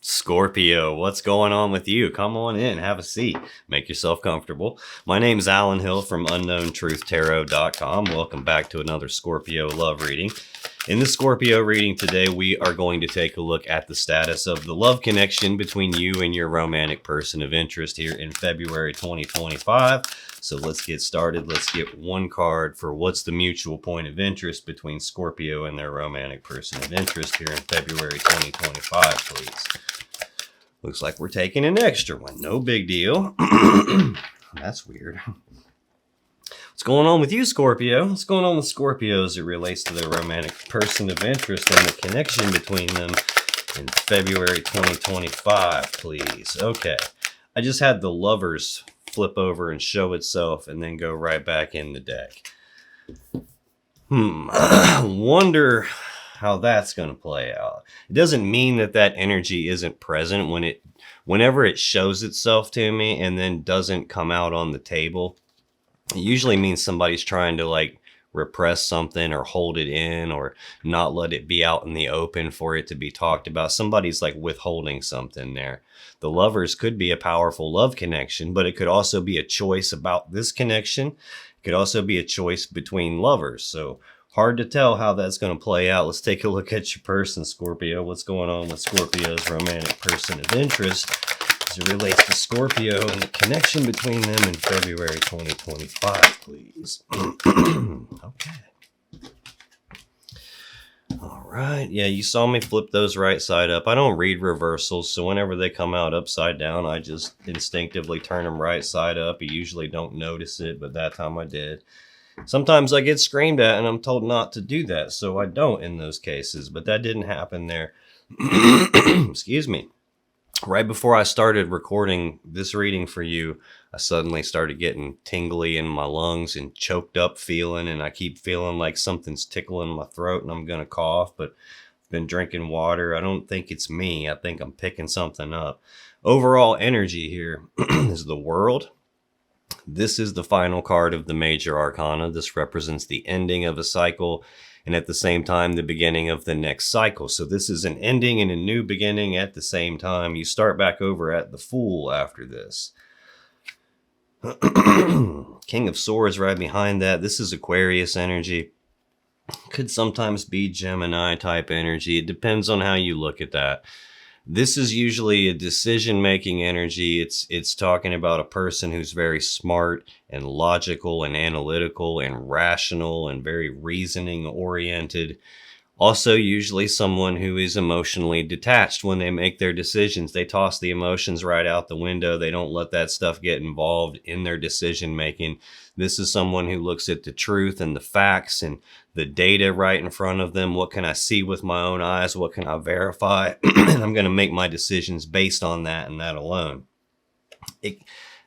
Scorpio, what's going on with you? Come on in, have a seat, make yourself comfortable. My name's Alan Hill from UnknownTruthTarot.com. Welcome back to another Scorpio love reading. In the Scorpio reading today, we are going to take a look at the status of the love connection between you and your romantic person of interest here in February 2025. So let's get started. Let's get one card for what's the mutual point of interest between Scorpio and their romantic person of interest here in February 2025, please. Looks like we're taking an extra one. No big deal. That's weird. What's going on with you, Scorpio? What's going on with Scorpio as it relates to their romantic person of interest and the connection between them in February 2025, please? Okay. I just had the Lovers flip over and show itself and then go right back in the deck. Wonder how that's going to play out. It doesn't mean that that energy isn't present whenever it shows itself to me and then doesn't come out on the table. It usually means somebody's trying to repress something or hold it in or not let it be out in the open for it to be talked about. Somebody's withholding something there. The Lovers could be a powerful love connection, but it could also be a choice about this connection. It could also be a choice between lovers. So hard to tell how that's going to play out. Let's take a look at your person, Scorpio. What's going on with Scorpio's romantic person of interest as it relates to Scorpio and the connection between them in February 2025, please. Okay. All right. Yeah, you saw me flip those right side up. I don't read reversals, so whenever they come out upside down, I just instinctively turn them right side up. You usually don't notice it, but that time I did. Sometimes I get screamed at and I'm told not to do that, so I don't in those cases, but that didn't happen there. Excuse me. Right before I started recording this reading for you, I suddenly started getting tingly in my lungs and choked up feeling, and I keep feeling like something's tickling my throat and I'm going to cough, but I've been drinking water. I don't think it's me. I think I'm picking something up. Overall energy here is the World. This is the final card of the major arcana. This represents the ending of a cycle and at the same time the beginning of the next cycle. So this is an ending and a new beginning at the same time. You start back over at the Fool after this. King of Swords right behind that. This is Aquarius energy. Could sometimes be Gemini type energy. It depends on how you look at that. This is usually a decision-making energy. It's talking about a person who's very smart and logical and analytical and rational and very reasoning-oriented. Also, usually someone who is emotionally detached when they make their decisions. They toss the emotions right out the window. They don't let that stuff get involved in their decision-making. This is someone who looks at the truth and the facts and the data right in front of them. What can I see with my own eyes? What can I verify? And I'm going to make my decisions based on that and that alone.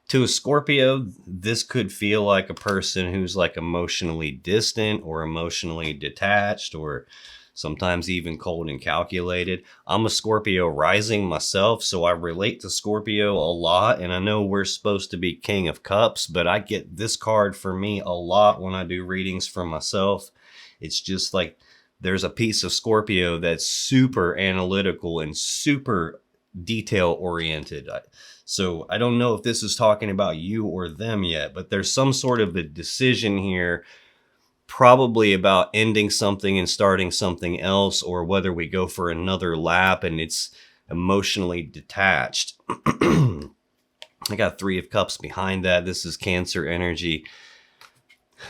To a Scorpio, this could feel like a person who's emotionally distant or emotionally detached or sometimes even cold and calculated. I'm a Scorpio rising myself, so I relate to Scorpio a lot, and I know we're supposed to be King of Cups, but I get this card for me a lot when I do readings for myself. It's just there's a piece of Scorpio that's super analytical and super detail-oriented. So I don't know if this is talking about you or them yet, but there's some sort of a decision here, probably about ending something and starting something else, or whether we go for another lap and it's emotionally detached. I got Three of Cups behind that. This is Cancer energy.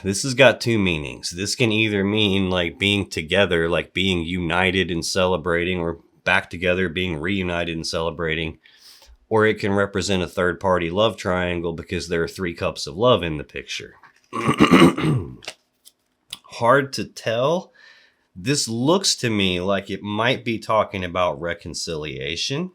This has got two meanings. This can either mean being together, being united and celebrating, or back together, being reunited and celebrating, or it can represent a third party love triangle because there are three cups of love in the picture. Hard to tell. This looks to me like it might be talking about reconciliation.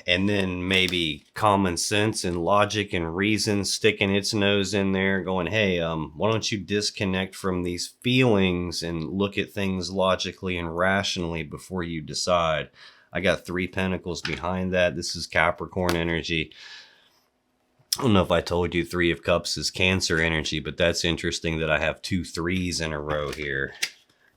And then maybe common sense and logic and reason sticking its nose in there going, hey, why don't you disconnect from these feelings and look at things logically and rationally before you decide. I got Three Pentacles behind that. This is Capricorn energy. I don't know if I told you Three of Cups is Cancer energy, but that's interesting that I have two threes in a row here.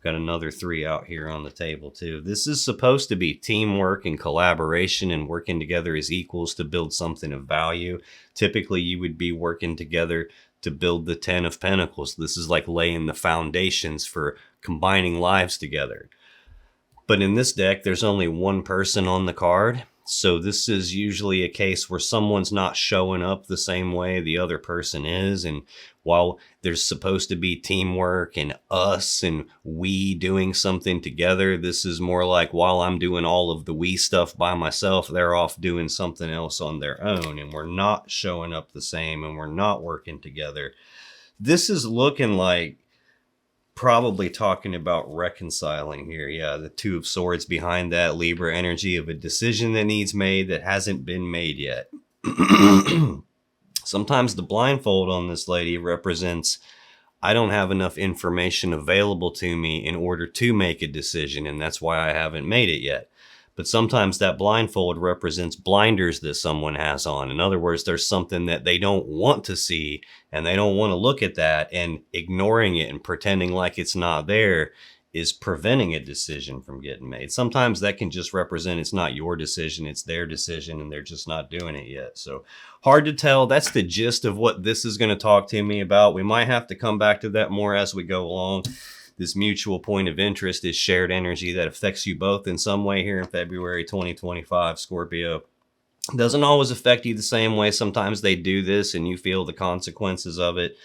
Got another 3 out here on the table too. This is supposed to be teamwork and collaboration and working together as equals to build something of value. Typically, you would be working together to build the 10 of Pentacles. This is like laying the foundations for combining lives together. But in this deck, there's only one person on the card. So this is usually a case where someone's not showing up the same way the other person is. And while there's supposed to be teamwork and us and we doing something together, this is more like while I'm doing all of the we stuff by myself, they're off doing something else on their own. And we're not showing up the same and we're not working together. This is looking like probably talking about reconciling here. Yeah, the 2 of Swords behind that, Libra energy of a decision that needs made that hasn't been made yet. Sometimes the blindfold on this lady represents I don't have enough information available to me in order to make a decision, and that's why I haven't made it yet. But sometimes that blindfold represents blinders that someone has on. In other words, there's something that they don't want to see and they don't want to look at that, and ignoring it and pretending like it's not there is preventing a decision from getting made. Sometimes that can just represent it's not your decision, it's their decision, and they're just not doing it yet. So hard to tell. That's the gist of what this is going to talk to me about. We might have to come back to that more as we go along. This mutual point of interest is shared energy that affects you both in some way here in February 2025, Scorpio. It doesn't always affect you the same way. Sometimes they do this and you feel the consequences of it,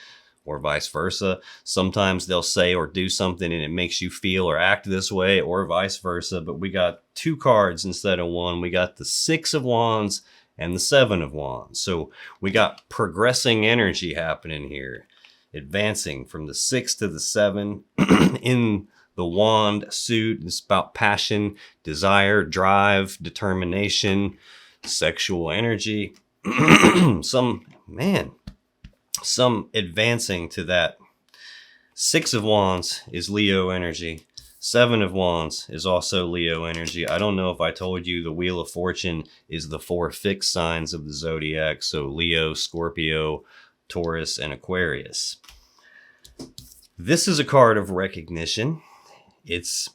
or vice versa. Sometimes they'll say or do something and it makes you feel or act this way, or vice versa. But we got 2 cards instead of 1. We got the 6 of Wands and the 7 of Wands. So we got progressing energy happening here. Advancing from the 6 to the 7 in the wand suit. It's about passion, desire, drive, determination, sexual energy. some advancing to that. 6 of Wands is Leo energy. 7 of Wands is also Leo energy. I don't know if I told you the Wheel of Fortune is the 4 fixed signs of the zodiac. So Leo, Scorpio, Taurus, and Aquarius. This is a card of recognition. It's,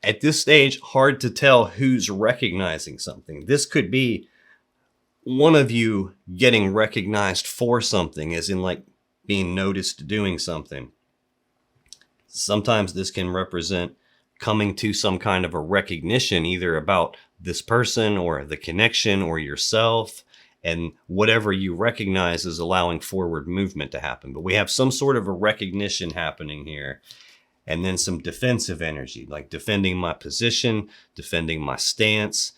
at this stage, hard to tell who's recognizing something. This could be one of you getting recognized for something, as in like being noticed doing something. Sometimes this can represent coming to some kind of a recognition, either about this person or the connection or yourself. And whatever you recognize is allowing forward movement to happen. But we have some sort of a recognition happening here. And then some defensive energy, like defending my position, defending my stance,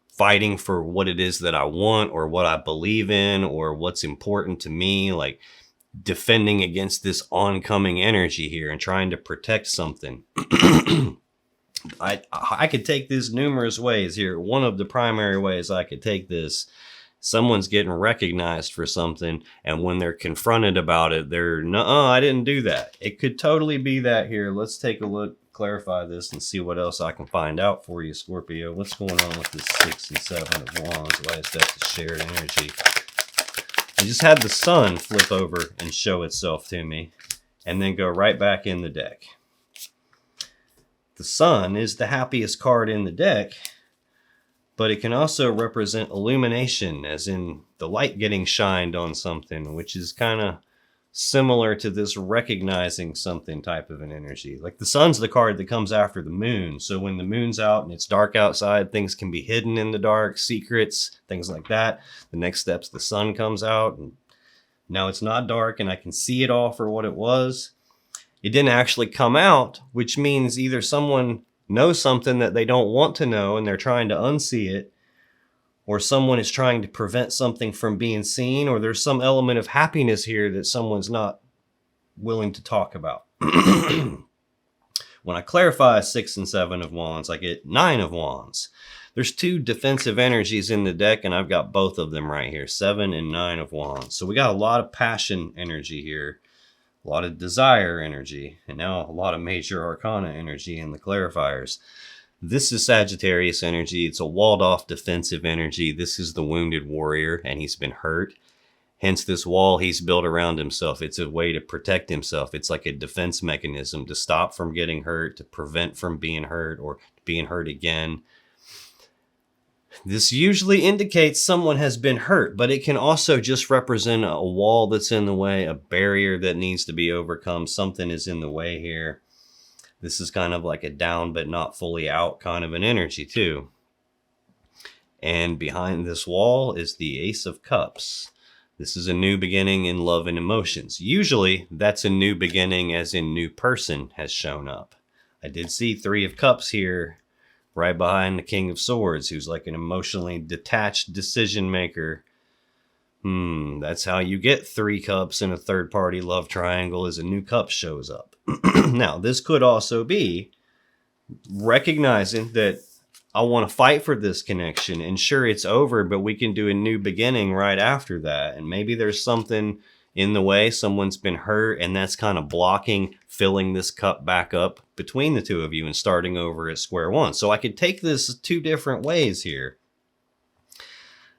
fighting for what it is that I want or what I believe in or what's important to me, like defending against this oncoming energy here and trying to protect something. I could take this numerous ways here. One of the primary ways I could take this, someone's getting recognized for something, and when they're confronted about it, they're, no, I didn't do that. It could totally be that here. Let's take a look, clarify this, and see what else I can find out for you, Scorpio. What's going on with this 6 and 7 of Wands? Why is that the shared energy? I just had the Sun flip over and show itself to me, and then go right back in the deck. The Sun is the happiest card in the deck, but it can also represent illumination, as in the light getting shined on something, which is kind of similar to this recognizing something type of an energy. Like the Sun's the card that comes after the Moon. So when the Moon's out and it's dark outside, things can be hidden in the dark, secrets, things like that. The next step's the Sun comes out and now it's not dark and I can see it all for what it was. It didn't actually come out, which means either someone knows something that they don't want to know and they're trying to unsee it, or someone is trying to prevent something from being seen, or there's some element of happiness here that someone's not willing to talk about. When I clarify 6 and 7 of Wands, I get 9 of Wands. There's 2 defensive energies in the deck, and I've got both of them right here, 7 and 9 of Wands. So we got a lot of passion energy here. A lot of desire energy, and now a lot of major arcana energy in the clarifiers. This is Sagittarius energy. It's a walled off defensive energy. This is the wounded warrior, and he's been hurt. Hence this wall he's built around himself. It's a way to protect himself. It's like a defense mechanism to stop from getting hurt, to prevent from being hurt or being hurt again. This usually indicates someone has been hurt, but it can also just represent a wall that's in the way, a barrier that needs to be overcome. Something is in the way here. This is kind of like a down but not fully out kind of an energy too. And behind this wall is the Ace of Cups. This is a new beginning in love and emotions. Usually that's a new beginning as in new person has shown up. I did see Three of Cups here right behind the King of Swords, who's like an emotionally detached decision maker. That's how you get 3 cups in a third party love triangle, is a new cup shows up. Now, this could also be recognizing that I want to fight for this connection, and sure, it's over, but we can do a new beginning right after that. And maybe there's something in the way, someone's been hurt, and that's kind of blocking filling this cup back up between the two of you and starting over at square one. So I could take this 2 different ways here.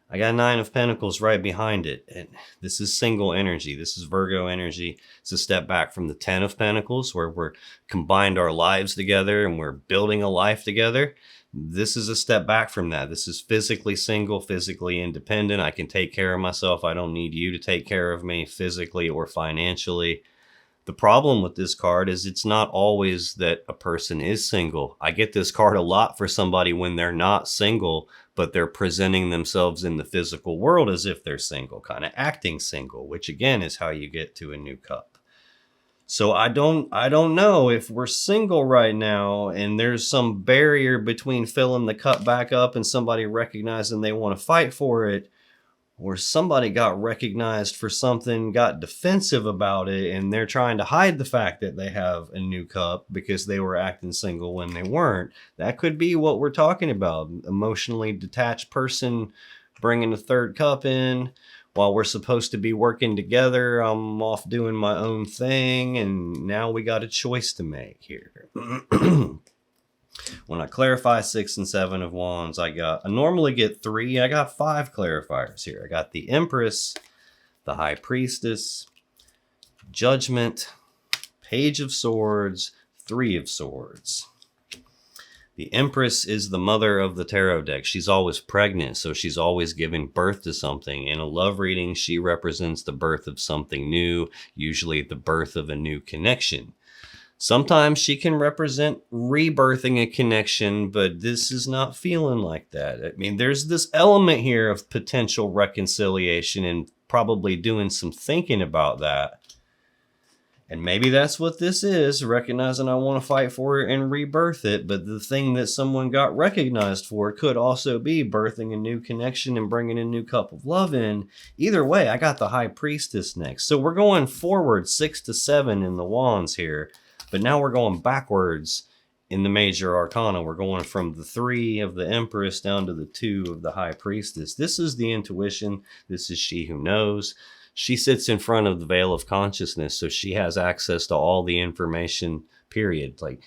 I got 9 of Pentacles right behind it, and this is single energy. This is Virgo energy. It's a step back from the 10 of Pentacles, where we're combined our lives together and we're building a life together. This is a step back from that. This is physically single, physically independent. I can take care of myself. I don't need you to take care of me physically or financially. The problem with this card is it's not always that a person is single. I get this card a lot for somebody when they're not single, but they're presenting themselves in the physical world as if they're single, kind of acting single, which again is how you get to a new cup. So I don't know if we're single right now and there's some barrier between filling the cup back up and somebody recognizing they want to fight for it, or somebody got recognized for something, got defensive about it, and they're trying to hide the fact that they have a new cup because they were acting single when they weren't. That could be what we're talking about. Emotionally detached person bringing a third cup in. While we're supposed to be working together, I'm off doing my own thing, and now we got a choice to make here. When I clarify 6 and 7 of Wands, I normally get 3. I got 5 clarifiers here. I got the Empress, the High Priestess, Judgment, Page of Swords, 3 of Swords. The Empress is the mother of the tarot deck. She's always pregnant, so she's always giving birth to something. In a love reading, she represents the birth of something new, usually the birth of a new connection. Sometimes she can represent rebirthing a connection, but this is not feeling like that. I mean, there's this element here of potential reconciliation and probably doing some thinking about that. And maybe that's what this is, recognizing I want to fight for it and rebirth it. But the thing that someone got recognized for could also be birthing a new connection and bringing a new cup of love in. Either way, I got the High Priestess next. So we're going forward 6 to 7 in the Wands here. But now we're going backwards in the Major Arcana. We're going from the 3 of the Empress down to the 2 of the High Priestess. This is the intuition. This is she who knows. She sits in front of the veil of consciousness, so she has access to all the information, period. Like,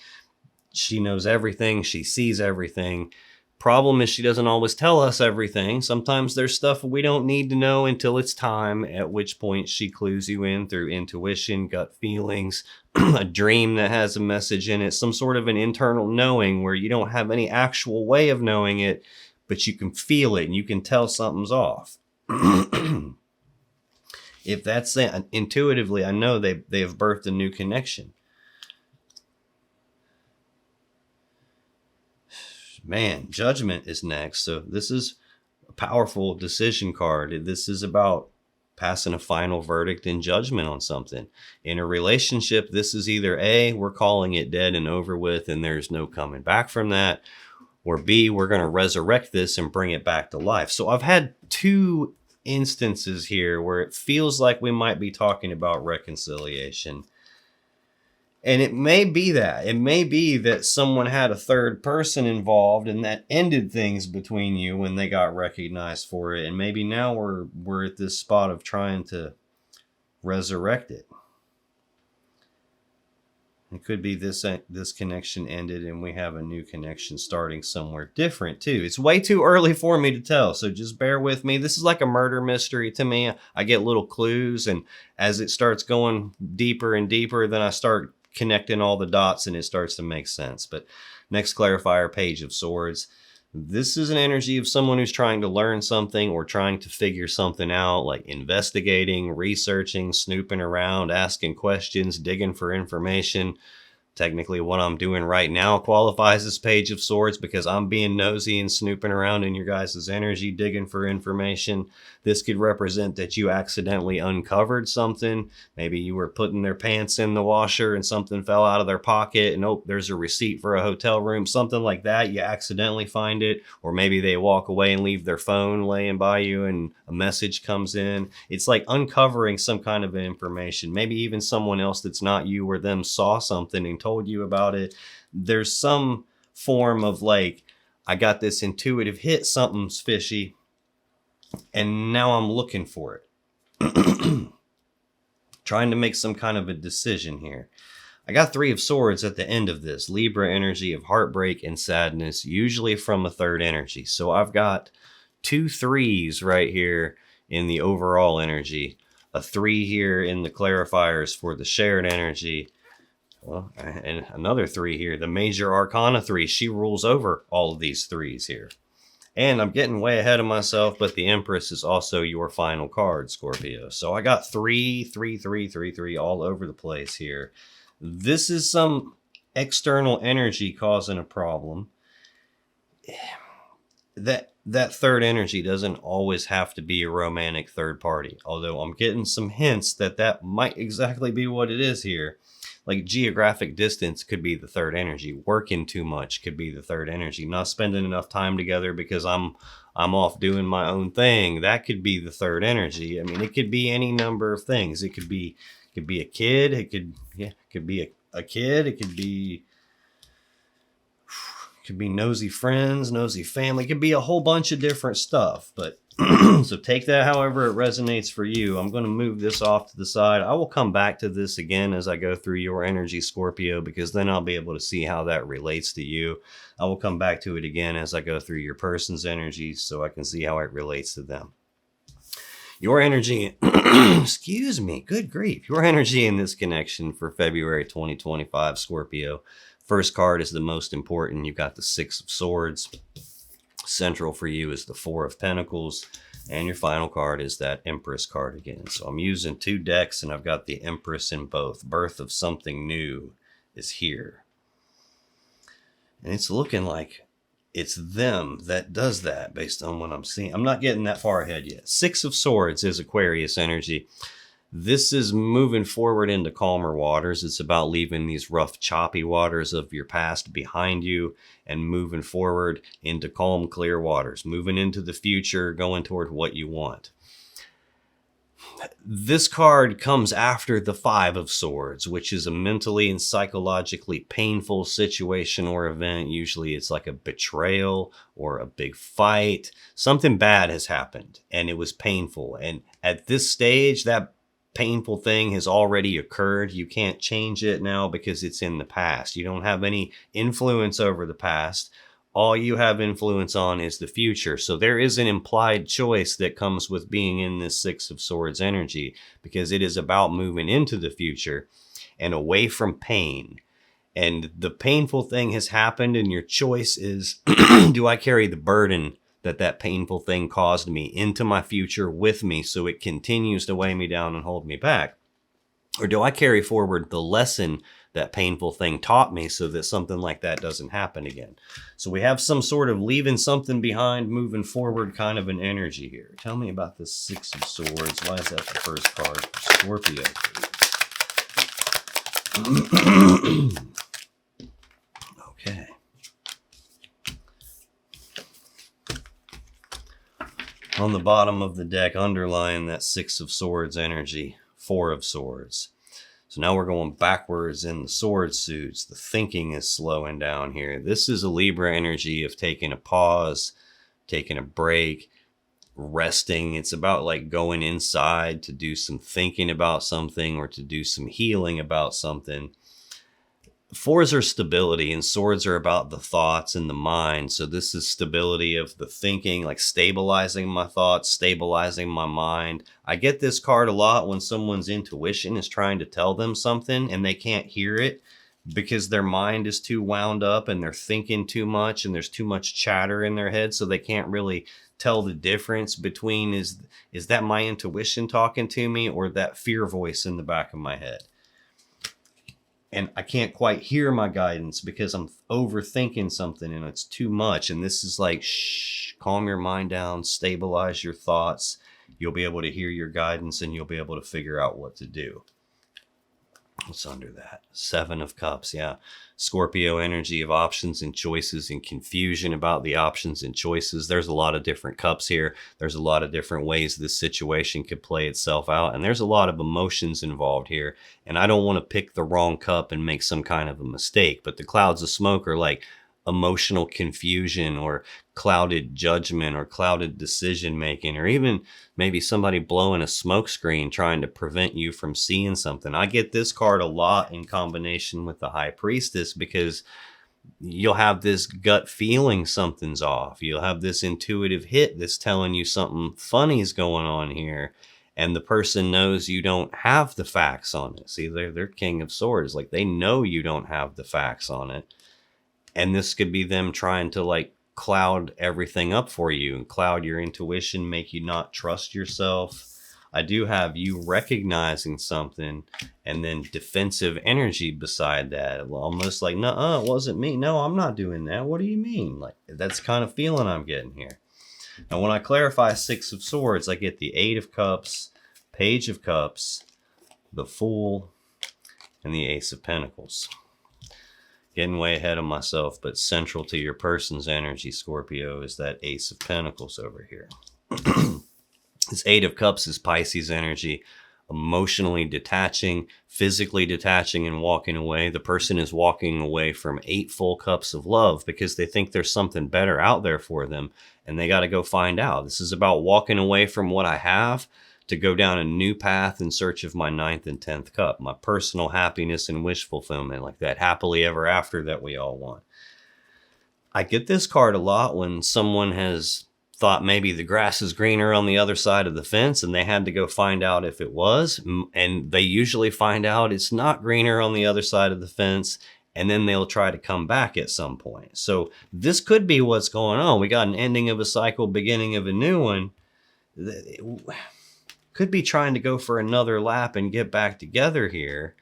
she knows everything. She sees everything. Problem is she doesn't always tell us everything. Sometimes there's stuff we don't need to know until it's time, at which point she clues you in through intuition, gut feelings, a dream that has a message in it, some sort of an internal knowing where you don't have any actual way of knowing it, but you can feel it and you can tell something's off. If that's it, intuitively, I know they have birthed a new connection. Man, Judgment is next. So this is a powerful decision card. This is about passing a final verdict and judgment on something. In a relationship, this is either A, we're calling it dead and over with and there's no coming back from that, or B, we're going to resurrect this and bring it back to life. So I've had 2 instances here where it feels like we might be talking about reconciliation. And it may be that. It may be that someone had a third person involved and that ended things between you when they got recognized for it. And maybe now we're at this spot of trying to resurrect it. It could be this connection ended and we have a new connection starting somewhere different too. It's way too early for me to tell, so just bear with me. This is like a murder mystery to me. I get little clues, and as it starts going deeper and deeper, then I start connecting all the dots and it starts to make sense. But next clarifier, Page of Swords. This is an energy of someone who's trying to learn something or trying to figure something out, like investigating, researching, snooping around, asking questions, digging for information. Technically, what I'm doing right now qualifies as Page of Swords because I'm being nosy and snooping around in your guys' energy, digging for information. This could represent that you accidentally uncovered something. Maybe you were putting their pants in the washer and something fell out of their pocket, and oh, there's a receipt for a hotel room, something like that. You accidentally find it, or maybe they walk away and leave their phone laying by you and a message comes in. It's like uncovering some kind of information. Maybe even someone else that's not you or them saw something and told you about it. There's some form of like, I got this intuitive hit, something's fishy, and now I'm looking for it. Trying to make some kind of a decision here. I got 3 of Swords at the end of this. Libra energy of heartbreak and sadness, usually from a third energy. So I've got 2 3s right here in the overall energy. A 3 here in the clarifiers for the shared energy. Well, and another 3 here. The major arcana 3. She rules over all of these 3s here. And I'm getting way ahead of myself, but the Empress is also your final card, Scorpio. So I got 3, 3, 3, 3, 3 all over the place here. This is some external energy causing a problem. That third energy doesn't always have to be a romantic third party, although I'm getting some hints that that might exactly be what it is here. Like geographic distance could be the third energy. Working too much could be the third energy. Not spending enough time together because I'm off doing my own thing. That could be the third energy. I mean, it could be any number of things. It could be a kid. It could be a kid. It could be nosy friends, nosy family. It could be a whole bunch of different stuff. But so take that however it resonates for you. I'm going to move this off to the side. I will come back to this again as I go through your energy, Scorpio, because then I'll be able to see how that relates to you. I will come back to it again as I go through your person's energy so I can see how it relates to them. Your energy, excuse me, good grief. Your energy in this connection for February 2025, Scorpio. First card is the most important. You've got the 6 of Swords. Central for you is the 4 of Pentacles. And your final card is that Empress card again. So I'm using 2 decks and I've got the Empress in both. Birth of something new is here. And it's looking like it's them that does that based on what I'm seeing. I'm not getting that far ahead yet. 6 of Swords is Aquarius energy. This is moving forward into calmer waters. It's about leaving these rough, choppy waters of your past behind you and moving forward into calm, clear waters. Moving into the future, going toward what you want. This card comes after the 5 of Swords, which is a mentally and psychologically painful situation or event. Usually it's like a betrayal or a big fight. Something bad has happened and it was painful. And at this stage, that painful thing has already occurred. You can't change it now because it's in the past. You don't have any influence over the past. All you have influence on is the future. So there is an implied choice that comes with being in this 6 of Swords energy, because it is about moving into the future and away from pain. And the painful thing has happened and your choice is, do I carry the burden that painful thing caused me into my future with me so it continues to weigh me down and hold me back? Or do I carry forward the lesson that painful thing taught me so that something like that doesn't happen again? So we have some sort of leaving something behind, moving forward kind of an energy here. Tell me about this 6 of Swords. Why is that the first card for Scorpio, please? Okay. On the bottom of the deck, underlying that 6 of Swords energy, 4 of Swords. So now we're going backwards in the sword suits. The thinking is slowing down here. This is a Libra energy of taking a pause, taking a break, resting. It's about like going inside to do some thinking about something or to do some healing about something. Fours are stability, and swords are about the thoughts and the mind. So this is stability of the thinking, like stabilizing my thoughts, stabilizing my mind. I get this card a lot when someone's intuition is trying to tell them something and they can't hear it because their mind is too wound up and they're thinking too much and there's too much chatter in their head, so they can't really tell the difference between is that my intuition talking to me or that fear voice in the back of my head. And I can't quite hear my guidance because I'm overthinking something and it's too much. And this is like, shh, calm your mind down, stabilize your thoughts. You'll be able to hear your guidance and you'll be able to figure out what to do. What's under that? 7 of Cups. Yeah. Scorpio energy of options and choices and confusion about the options and choices. There's a lot of different cups here. There's a lot of different ways this situation could play itself out. And there's a lot of emotions involved here. And I don't want to pick the wrong cup and make some kind of a mistake. But the clouds of smoke are like emotional confusion or clouded judgment or clouded decision making, or even maybe somebody blowing a smoke screen trying to prevent you from seeing something. I get this card a lot in combination with the High Priestess because you'll have this gut feeling something's off. You'll have this intuitive hit that's telling you something funny is going on here. And the person knows you don't have the facts on it. See, they're King of Swords. Like, they know you don't have the facts on it. And this could be them trying to like cloud everything up for you and cloud your intuition, make you not trust yourself. I do have you recognizing something and then defensive energy beside that. Almost like, no, it wasn't me. No, I'm not doing that. What do you mean? Like, that's kind of feeling I'm getting here. Now, when I clarify 6 of Swords, I get the 8 of Cups, Page of Cups, the Fool, and the Ace of Pentacles. Getting way ahead of myself, but central to your person's energy, Scorpio, is that Ace of Pentacles over here. This 8 of Cups is Pisces energy, emotionally detaching, physically detaching and walking away. The person is walking away from 8 full cups of love because they think there's something better out there for them and they got to go find out. This is about walking away from what I have to go down a new path in search of my 9th and 10th cup, my personal happiness and wish fulfillment, like that happily ever after that we all want. I get this card a lot when someone has thought maybe the grass is greener on the other side of the fence and they had to go find out if it was. And they usually find out it's not greener on the other side of the fence. And then they'll try to come back at some point. So this could be what's going on. We got an ending of a cycle, beginning of a new one. Could be trying to go for another lap and get back together here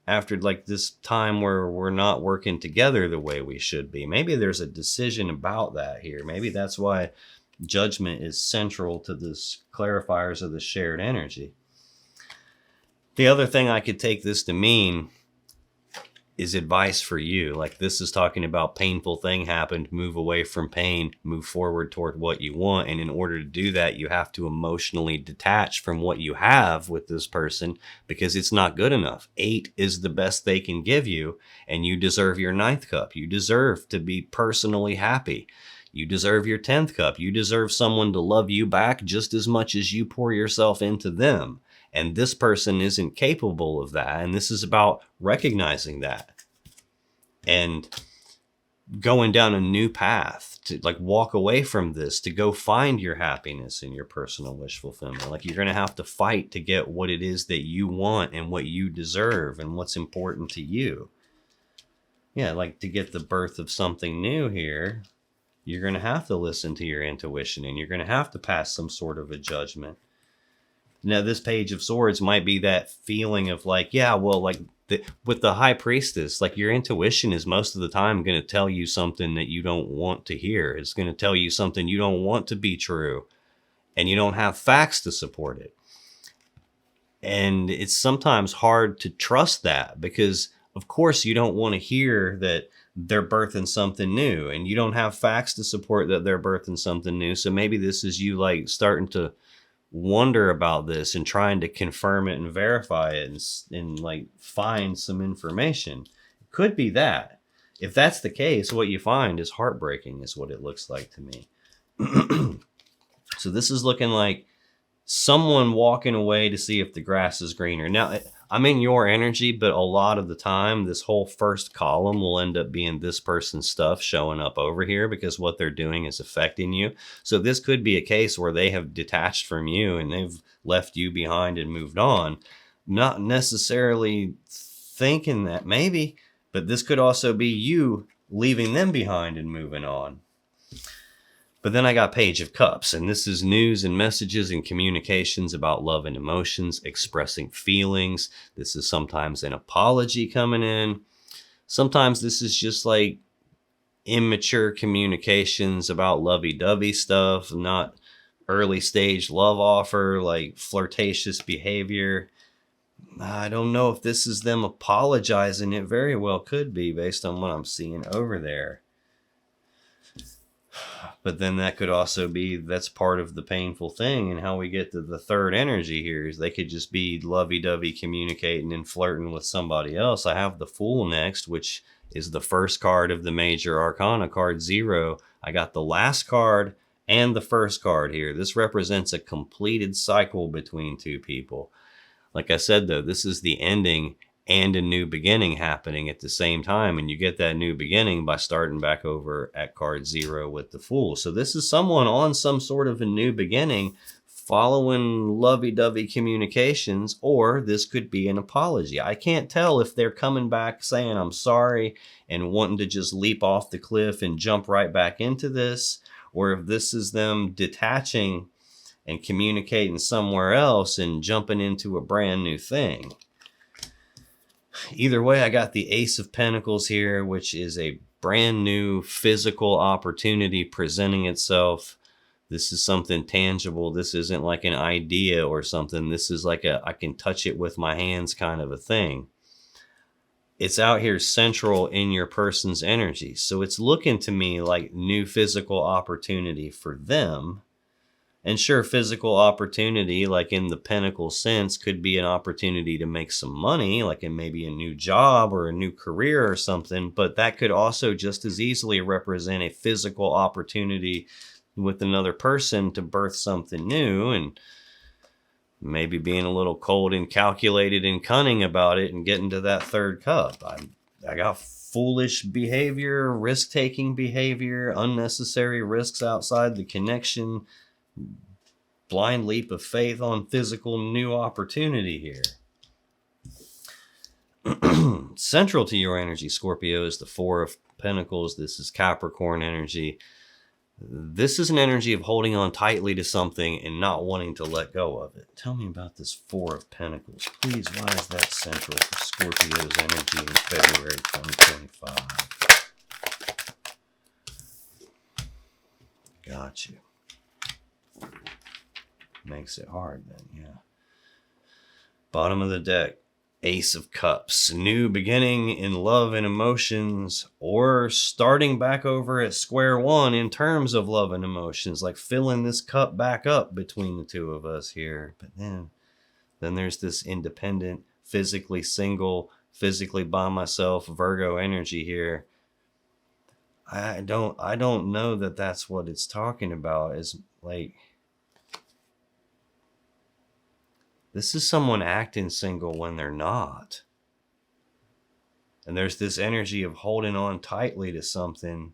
after like this time where we're not working together the way we should be. Maybe there's a decision about that here. Maybe that's why Judgment is central to this clarifiers of the shared energy. The other thing I could take this to mean is advice for you. Like, this is talking about painful thing happened, move away from pain, move forward toward what you want. And in order to do that, you have to emotionally detach from what you have with this person because it's not good enough. 8 is the best they can give you, and you deserve your 9th cup. You deserve to be personally happy. You deserve your 10th cup. You deserve someone to love you back just as much as you pour yourself into them. And this person isn't capable of that. And this is about recognizing that and going down a new path to like walk away from this, to go find your happiness and your personal wish fulfillment. Like, you're going to have to fight to get what it is that you want and what you deserve and what's important to you. Yeah, like to get the birth of something new here, you're going to have to listen to your intuition and you're going to have to pass some sort of a judgment. Now, this Page of Swords might be that feeling of like, yeah, well, like with the High Priestess, like your intuition is most of the time going to tell you something that you don't want to hear. It's going to tell you something you don't want to be true, and you don't have facts to support it. And it's sometimes hard to trust that because, of course, you don't want to hear that they're birthing something new and you don't have facts to support that they're birthing something new. So maybe this is you like starting to wonder about this and trying to confirm it and verify it and like find some information. It could be that. If that's the case, what you find is heartbreaking is what it looks like to me. So this is looking like someone walking away to see if the grass is greener. Now, I'm in your energy, but a lot of the time, this whole first column will end up being this person's stuff showing up over here because what they're doing is affecting you. So this could be a case where they have detached from you and they've left you behind and moved on. Not necessarily thinking that, maybe, but this could also be you leaving them behind and moving on. But then I got Page of Cups, and this is news and messages and communications about love and emotions, expressing feelings. This is sometimes an apology coming in. Sometimes this is just like immature communications about lovey-dovey stuff, not early stage love offer, like flirtatious behavior. I don't know if this is them apologizing. It very well could be based on what I'm seeing over there. But then that could also be, that's part of the painful thing. And how we get to the third energy here is they could just be lovey-dovey communicating and flirting with somebody else. I have the Fool next, which is the first card of the major arcana, card 0. I got the last card and the first card here. This represents a completed cycle between two people. Like I said, though, this is the ending and a new beginning happening at the same time. And you get that new beginning by starting back over at card 0 with the Fool. So this is someone on some sort of a new beginning following lovey-dovey communications, or this could be an apology. I can't tell if they're coming back saying, I'm sorry, and wanting to just leap off the cliff and jump right back into this, or if this is them detaching and communicating somewhere else and jumping into a brand new thing. Either way, I got the Ace of Pentacles here, which is a brand new physical opportunity presenting itself. This is something tangible. This isn't like an idea or something. This is like I can touch it with my hands kind of a thing. It's out here central in your person's energy. So it's looking to me like new physical opportunity for them. And sure, physical opportunity, like in the Pentacle sense, could be an opportunity to make some money, like in maybe a new job or a new career or something. But that could also just as easily represent a physical opportunity with another person to birth something new, and maybe being a little cold and calculated and cunning about it and getting to that third cup. I got foolish behavior, risk-taking behavior, unnecessary risks outside the connection, blind leap of faith on physical new opportunity here. Central to your energy, Scorpio, is the Four of Pentacles. This is Capricorn energy. This is an energy of holding on tightly to something and not wanting to let go of it. Tell me about this Four of Pentacles. Please, why is that central for Scorpio's energy in February 2025? Got you. Makes it hard then, yeah. Bottom of the deck, Ace of Cups. New beginning in love and emotions, or starting back over at square one in terms of love and emotions, like filling this cup back up between the two of us here. But then there's this independent, physically single, physically by myself Virgo energy here. I don't know that that's what it's talking about. Is like, this is someone acting single when they're not. And there's this energy of holding on tightly to something.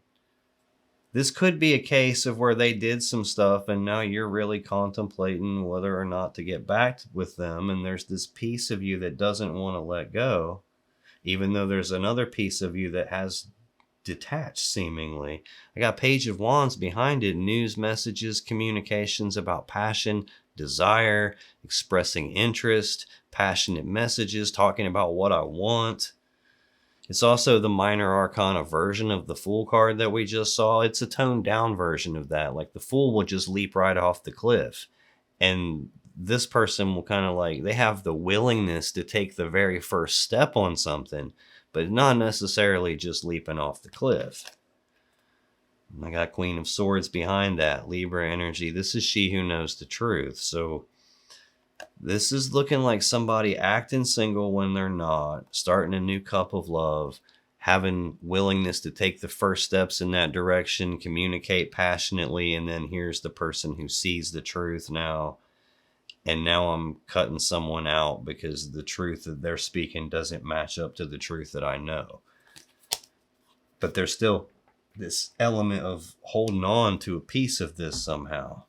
This could be a case of where they did some stuff and now you're really contemplating whether or not to get back with them. And there's this piece of you that doesn't want to let go, even though there's another piece of you that has detached seemingly. I got Page of Wands behind it. News, messages, communications about passion, desire, expressing interest, passionate messages, talking about what I want. It's also the minor arcana version of the Fool card that we just saw. It's a toned down version of that. Like the Fool will just leap right off the cliff. And this person will kind of like, they have the willingness to take the very first step on something, but not necessarily just leaping off the cliff. I got Queen of Swords behind that, Libra energy. This is she who knows the truth. So this is looking like somebody acting single when they're not, starting a new cup of love, having willingness to take the first steps in that direction, communicate passionately, and then here's the person who sees the truth now and now I'm cutting someone out because the truth that they're speaking doesn't match up to the truth that I know. But there's still this element of holding on to a piece of this somehow.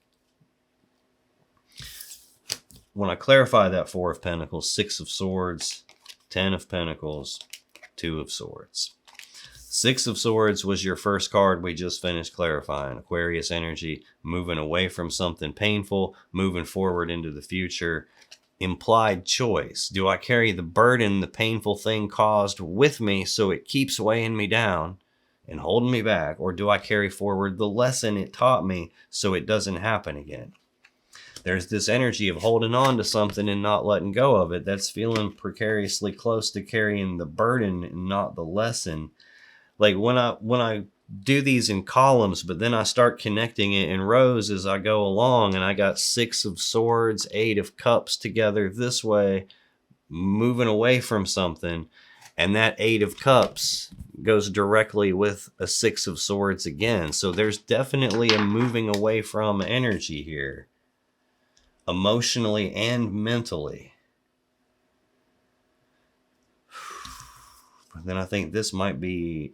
When I clarify that Four of Pentacles, Six of Swords, 10 of Pentacles, Two of Swords. Six of Swords was your first card we just finished clarifying. Aquarius energy, moving away from something painful, moving forward into the future. Implied choice. Do I carry the burden the painful thing caused with me so it keeps weighing me down and holding me back? Or do I carry forward the lesson it taught me so it doesn't happen again? There's this energy of holding on to something and not letting go of it. That's feeling precariously close to carrying the burden and not the lesson. Like when I do these in columns, but then I start connecting it in rows as I go along, and I got Six of Swords, Eight of Cups together this way, moving away from something, and that Eight of Cups goes directly with a Six of Swords again. So there's definitely a moving away from energy here, emotionally and mentally. But then I think this might be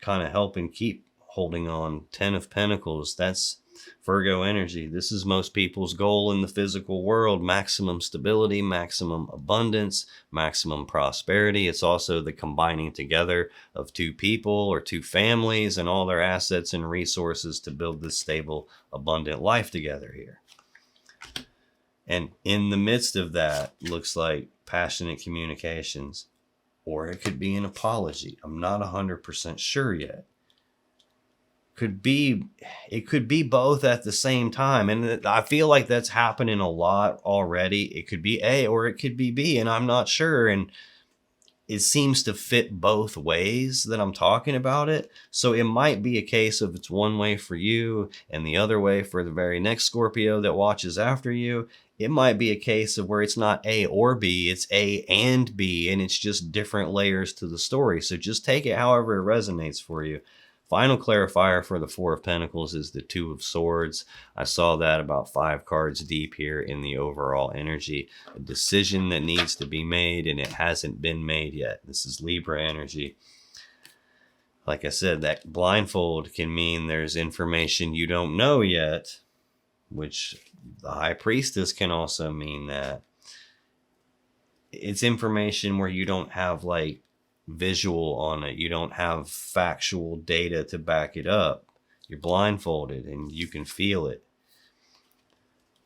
kind of helping keep holding on. 10 of Pentacles, that's Virgo energy. This is most people's goal in the physical world: maximum stability, maximum abundance, maximum prosperity. It's also the combining together of two people or two families and all their assets and resources to build this stable, abundant life together here. And in the midst of that, looks like passionate communications, or it could be an apology. I'm not 100% sure yet. It could be both at the same time. And I feel like that's happening a lot already. It could be A or it could be B, and I'm not sure. And it seems to fit both ways that I'm talking about it. So it might be a case of it's one way for you and the other way for the very next Scorpio that watches after you. It might be a case of where it's not A or B, it's A and B, and it's just different layers to the story. So just take it however it resonates for you. Final clarifier for the Four of Pentacles is the Two of Swords. I saw that about 5 cards deep here in the overall energy. A decision that needs to be made, and it hasn't been made yet. This is Libra energy. Like I said, that blindfold can mean there's information you don't know yet, which the High Priestess can also mean that. It's information where you don't have like visual on it. You don't have factual data to back it up. You're blindfolded and you can feel it.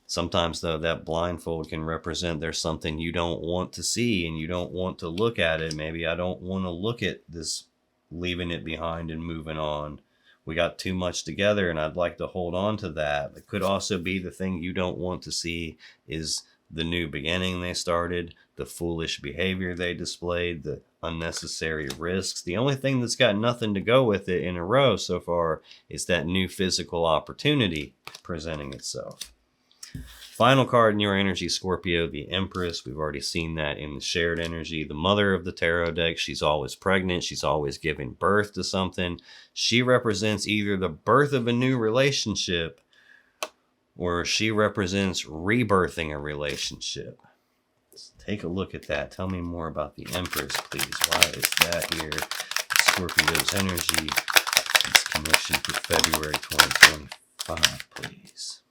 Sometimes though, that blindfold can represent there's something you don't want to see and you don't want to look at it. Maybe I don't want to look at this, leaving it behind and moving on. We got too much together and I'd like to hold on to that. It could also be the thing you don't want to see is the new beginning they started, the foolish behavior they displayed, the unnecessary risks. The only thing that's got nothing to go with it in a row so far is that new physical opportunity presenting itself. Final card in your energy, Scorpio, the Empress. We've already seen that in the shared energy. The mother of the tarot deck. She's always pregnant. She's always giving birth to something. She represents either the birth of a new relationship or she represents rebirthing a relationship. Let's take a look at that. Tell me more about the Empress, please. Why is that here? Scorpio's energy. Its connection to February 2025, please.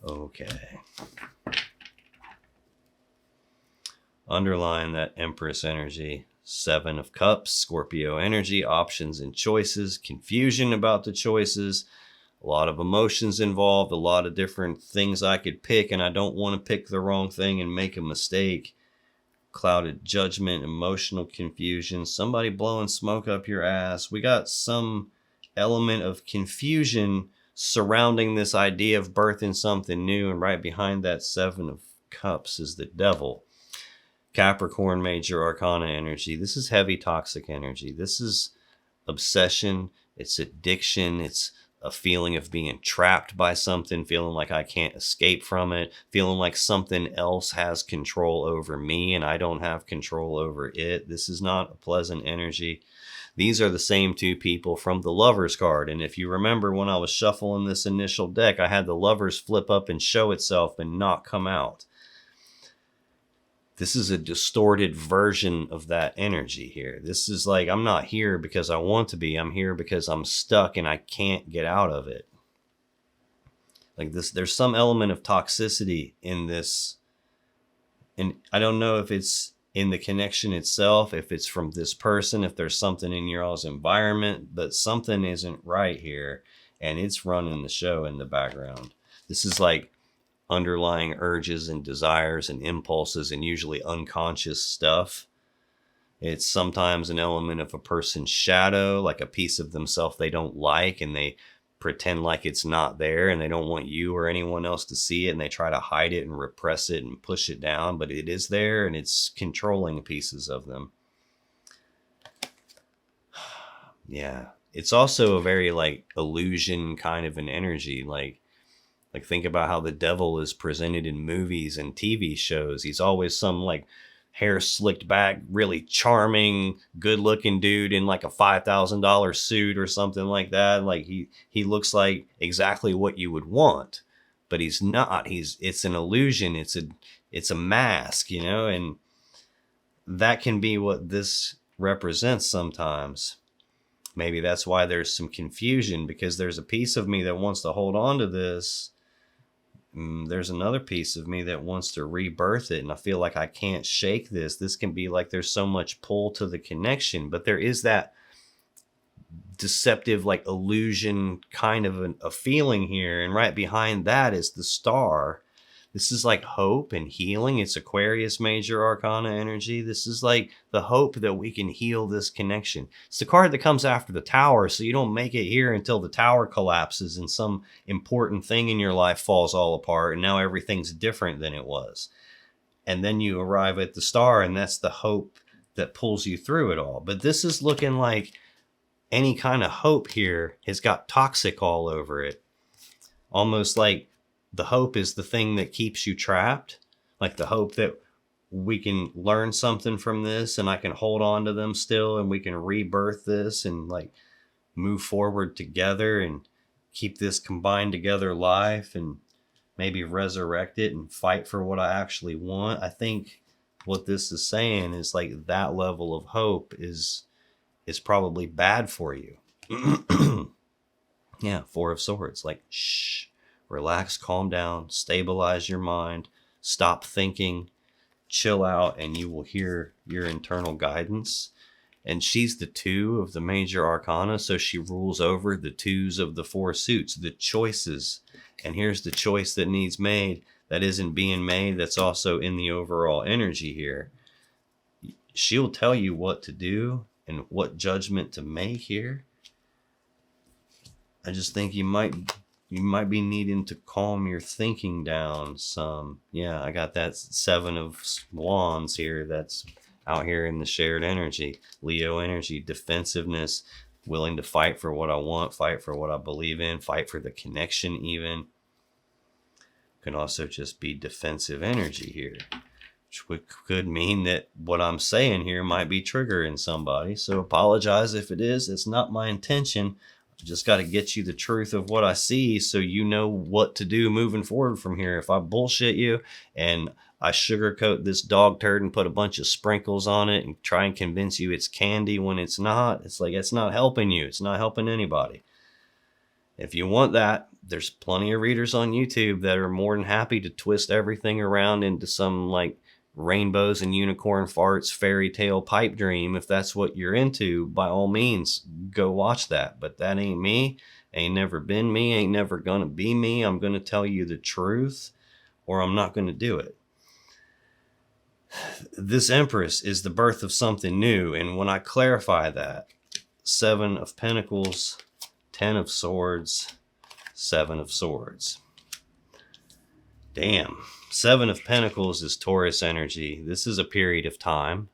Okay. Underline that Empress energy. 7 of Cups, Scorpio energy, options and choices, confusion about the choices, a lot of emotions involved, a lot of different things I could pick, and I don't want to pick the wrong thing and make a mistake. Clouded judgment, emotional confusion, somebody blowing smoke up your ass. We got some element of confusion surrounding this idea of birthing something new, and right behind that 7 of Cups is the Devil. Capricorn major arcana energy. This is heavy toxic energy. This is obsession. It's addiction. It's a feeling of being trapped by something, feeling like I can't escape from it, feeling like something else has control over me and I don't have control over it. This is not a pleasant energy. These are the same two people from the Lovers card. And if you remember when I was shuffling this initial deck, I had the Lovers flip up and show itself and not come out. This is a distorted version of that energy here. This is like, I'm not here because I want to be. I'm here because I'm stuck and I can't get out of it. Like this, there's some element of toxicity in this. And I don't know if it's in the connection itself, if it's from this person, if there's something in your all's environment, but something isn't right here. And it's running the show in the background. This is like underlying urges and desires and impulses and usually unconscious stuff. It's sometimes an element of a person's shadow, like a piece of themselves they don't like, and they pretend like it's not there, and they don't want you or anyone else to see it, and they try to hide it and repress it and push it down, but it is there and it's controlling pieces of them. Yeah, it's also a very like illusion kind of an energy. Like think about how the devil is presented in movies and TV shows. He's always some like hair slicked back, really charming, good looking dude in like a $5,000 suit or something like that. Like he looks like exactly what you would want, but he's not. It's an illusion. It's a mask, you know, and that can be what this represents sometimes. Maybe that's why there's some confusion, because there's a piece of me that wants to hold on to this. There's another piece of me that wants to rebirth it, and I feel like I can't shake this. This can be like there's so much pull to the connection, but there is that deceptive like illusion kind of a feeling here, and right behind that is the star. This is like hope and healing. It's Aquarius major arcana energy. This is like the hope that we can heal this connection. It's the card that comes after the tower, so you don't make it here until the tower collapses and some important thing in your life falls all apart, and now everything's different than it was. And then you arrive at the star, and that's the hope that pulls you through it all. But this is looking like any kind of hope here has got toxic all over it. Almost like the hope is the thing that keeps you trapped. Like the hope that we can learn something from this and I can hold on to them still, and we can rebirth this and like move forward together and keep this combined together life and maybe resurrect it and fight for what I actually want. I think what this is saying is like that level of hope is probably bad for you. Yeah, Four of Swords. Like, shh. Relax, calm down, stabilize your mind, stop thinking, chill out, and you will hear your internal guidance. And she's the 2 of the major arcana, so she rules over the 2s of the 4 suits, the choices. And here's the choice that needs made, that isn't being made, that's also in the overall energy here. She'll tell you what to do and what judgment to make here. I just think you might be needing to calm your thinking down some. Yeah, I got that 7 of Wands here. That's out here in the shared energy. Leo energy, defensiveness, willing to fight for what I want, fight for what I believe in, fight for the connection even. Can also just be defensive energy here, which could mean that what I'm saying here might be triggering somebody. So apologize if it is. It's not my intention. Just got to get you the truth of what I see so you know what to do moving forward from here. If I bullshit you and I sugarcoat this dog turd and put a bunch of sprinkles on it and try and convince you it's candy when it's not, it's like it's not helping you. It's not helping anybody. If you want that, there's plenty of readers on YouTube that are more than happy to twist everything around into some like rainbows and unicorn farts fairy tale pipe dream. If that's what you're into, by all means go watch that, but that ain't me. Ain't never been me, ain't never gonna be me. I'm gonna tell you the truth, or I'm not gonna do it. This Empress is the birth of something new, and when I clarify that, 7 of Pentacles, 10 of Swords, 7 of Swords. Damn. 7 of Pentacles is Taurus energy. This is a period of time.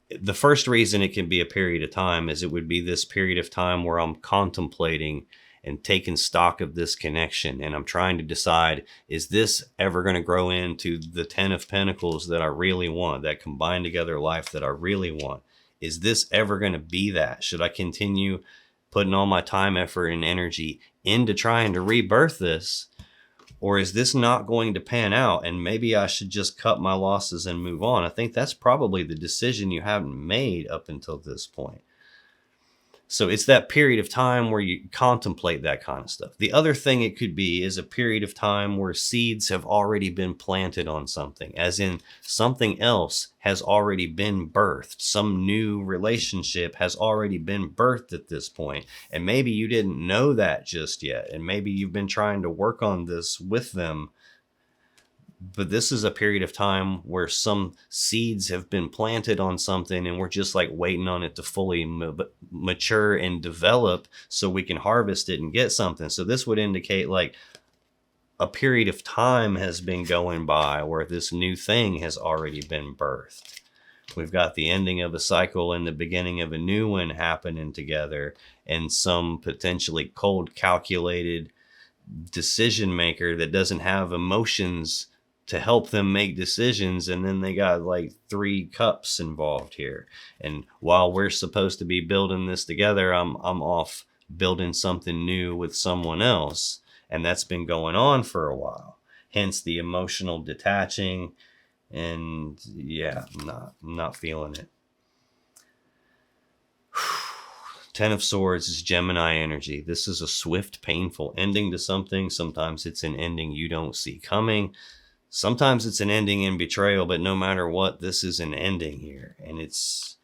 The first reason it can be a period of time is it would be this period of time where I'm contemplating and taking stock of this connection. And I'm trying to decide, is this ever going to grow into the 10 of Pentacles that I really want, that combined together life that I really want? Is this ever going to be that? Should I continue putting all my time, effort, and energy into trying to rebirth this? Or is this not going to pan out and maybe I should just cut my losses and move on? I think that's probably the decision you haven't made up until this point. So it's that period of time where you contemplate that kind of stuff. The other thing it could be is a period of time where seeds have already been planted on something, as in something else has already been birthed. Some new relationship has already been birthed at this point. And maybe you didn't know that just yet. And maybe you've been trying to work on this with them. But this is a period of time where some seeds have been planted on something and we're just like waiting on it to fully mature and develop so we can harvest it and get something. So this would indicate like a period of time has been going by where this new thing has already been birthed. We've got the ending of a cycle and the beginning of a new one happening together, and some potentially cold, calculated decision maker that doesn't have emotions to help them make decisions, and then they got like 3 cups involved here. And while we're supposed to be building this together, I'm off building something new with someone else, and that's been going on for a while. Hence the emotional detaching, and yeah, I'm not feeling it. 10 of Swords is Gemini energy. This is a swift, painful ending to something. Sometimes it's an ending you don't see coming. Sometimes it's an ending in betrayal, but no matter what, this is an ending here. And it's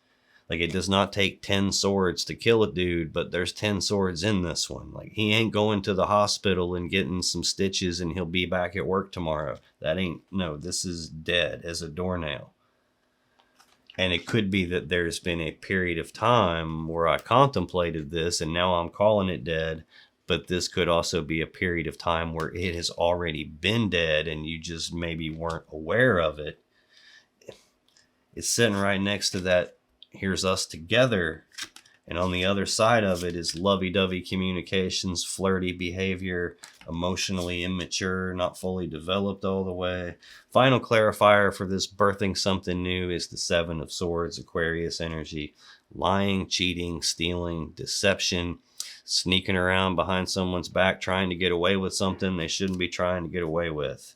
like, it does not take 10 swords to kill a dude, but there's 10 swords in this one. Like, he ain't going to the hospital and getting some stitches and he'll be back at work tomorrow. This is dead as a doornail. And it could be that there's been a period of time where I contemplated this and now I'm calling it dead. But this could also be a period of time where it has already been dead and you just maybe weren't aware of it. It's sitting right next to that, here's us together. And on the other side of it is lovey-dovey communications, flirty behavior, emotionally immature, not fully developed all the way. Final clarifier for this birthing something new is the 7 of Swords, Aquarius energy. Lying, cheating, stealing, deception, sneaking around behind someone's back, trying to get away with something they shouldn't be trying to get away with.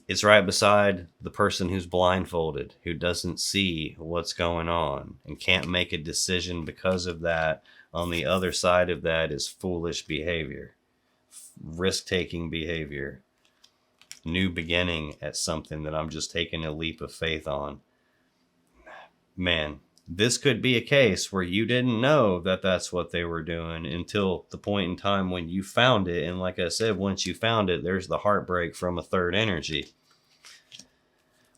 It's right beside the person who's blindfolded, who doesn't see what's going on and can't make a decision because of that. On the other side of that is foolish behavior, risk-taking behavior, new beginning at something that I'm just taking a leap of faith on. Man, this could be a case where you didn't know that that's what they were doing until the point in time when you found it. And like I said, once you found it, there's the heartbreak from a third energy.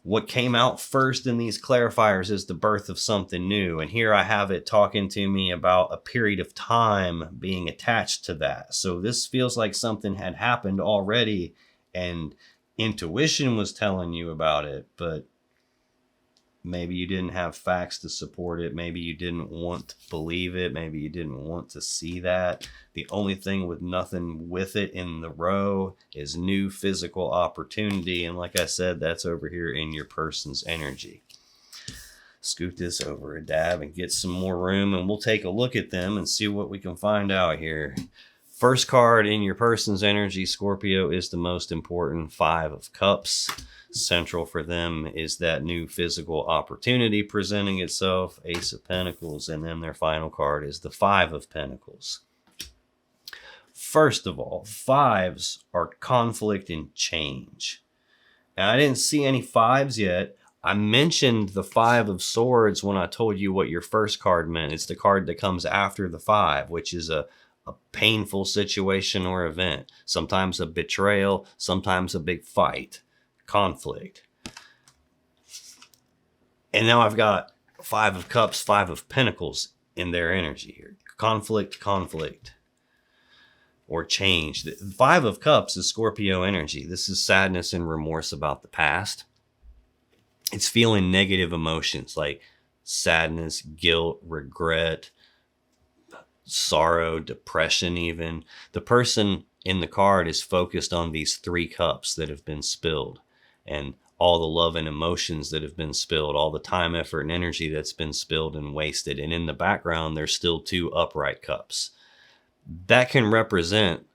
What came out first in these clarifiers is the birth of something new. And here I have it talking to me about a period of time being attached to that. So this feels like something had happened already and intuition was telling you about it, but maybe you didn't have facts to support it. Maybe you didn't want to believe it. Maybe you didn't want to see that. The only thing with nothing with it in the row is new physical opportunity. And like I said, that's over here in your person's energy. Scoot this over a dab and get some more room, and we'll take a look at them and see what we can find out here. First card in your person's energy, Scorpio, is the most important, 5 of Cups. Central for them is that new physical opportunity presenting itself, Ace of Pentacles, and then their final card is the 5 of Pentacles. First of all, 5s are conflict and change. And I didn't see any 5s yet. I mentioned the 5 of Swords when I told you what your first card meant. It's the card that comes after the 5, which is a painful situation or event. Sometimes a betrayal, sometimes a big fight. Conflict. And now I've got 5 of Cups, 5 of Pentacles in their energy here. Conflict, or change. The 5 of Cups is Scorpio energy. This is sadness and remorse about the past. It's feeling negative emotions like sadness, guilt, regret, sorrow, depression even. The person in the card is focused on these 3 cups that have been spilled. And all the love and emotions that have been spilled, all the time, effort, and energy that's been spilled and wasted. And in the background, there's still 2 upright cups. That can represent,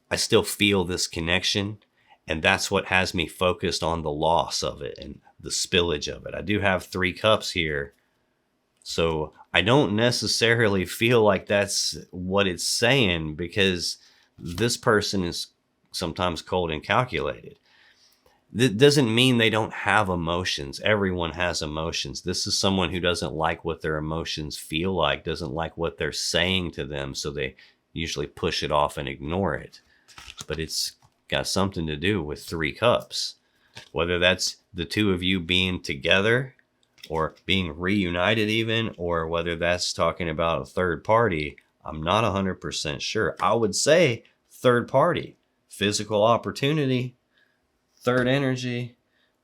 I still feel this connection, and that's what has me focused on the loss of it and the spillage of it. I do have 3 cups here, so I don't necessarily feel like that's what it's saying, because this person is sometimes cold and calculated. That doesn't mean they don't have emotions. Everyone has emotions. This is someone who doesn't like what their emotions feel like, doesn't like what they're saying to them, so they usually push it off and ignore it. But it's got something to do with 3 cups. Whether that's the 2 of you being together or being reunited even, or whether that's talking about a third party, I'm not 100% sure. I would say third party, physical opportunity, third energy,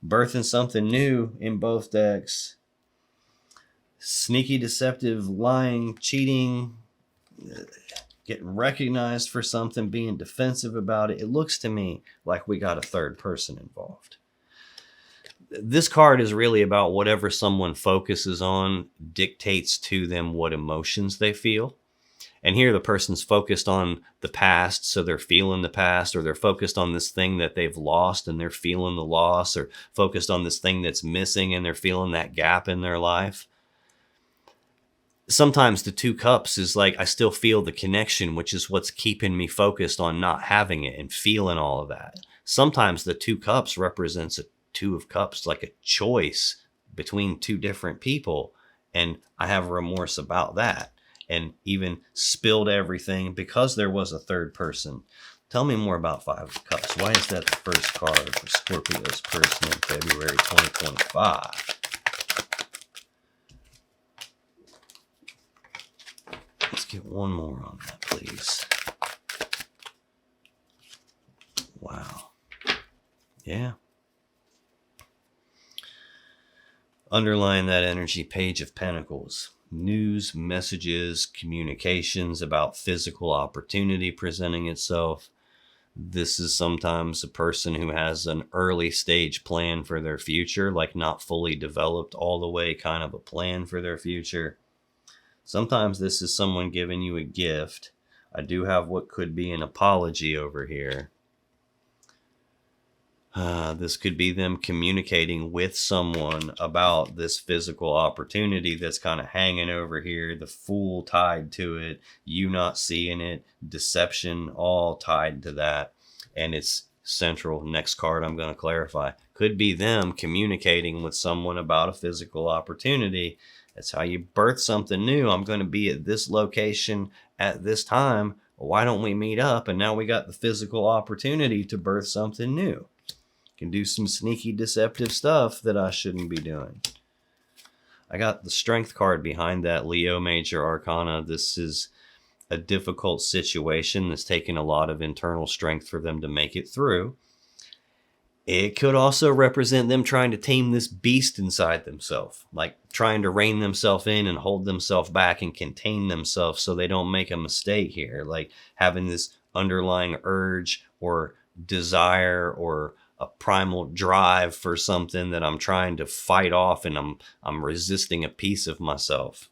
birthing something new in both decks. Sneaky, deceptive, lying, cheating, getting recognized for something, being defensive about it. It looks to me like we got a third person involved. This card is really about whatever someone focuses on dictates to them what emotions they feel. And here the person's focused on the past, so they're feeling the past, or they're focused on this thing that they've lost and they're feeling the loss, or focused on this thing that's missing and they're feeling that gap in their life. Sometimes the 2 cups is like, I still feel the connection, which is what's keeping me focused on not having it and feeling all of that. Sometimes the 2 cups represents a 2 of cups, like a choice between 2 different people. And I have remorse about that, and even spilled everything because there was a third person. Tell me more about 5 of Cups. Why is that the first card for Scorpio's person in February 2025? Let's get one more on that, please. Wow. Yeah. Underline that energy, Page of Pentacles. News, messages, communications about physical opportunity presenting itself. This is sometimes a person who has an early stage plan for their future, like not fully developed all the way, kind of a plan for their future. Sometimes this is someone giving you a gift. I do have what could be an apology over here. This could be them communicating with someone about this physical opportunity that's kind of hanging over here, the Fool tied to it, you not seeing it, deception all tied to that. And it's central. Next card I'm going to clarify. Could be them communicating with someone about a physical opportunity. That's how you birth something new. I'm going to be at this location at this time. Why don't we meet up? And now we got the physical opportunity to birth something new. Can do some sneaky, deceptive stuff that I shouldn't be doing. I got the Strength card behind that, Leo Major Arcana. This is a difficult situation that's taken a lot of internal strength for them to make it through. It could also represent them trying to tame this beast inside themselves, like trying to rein themselves in and hold themselves back and contain themselves so they don't make a mistake here, like having this underlying urge or desire or a primal drive for something that I'm trying to fight off, and I'm resisting a piece of myself.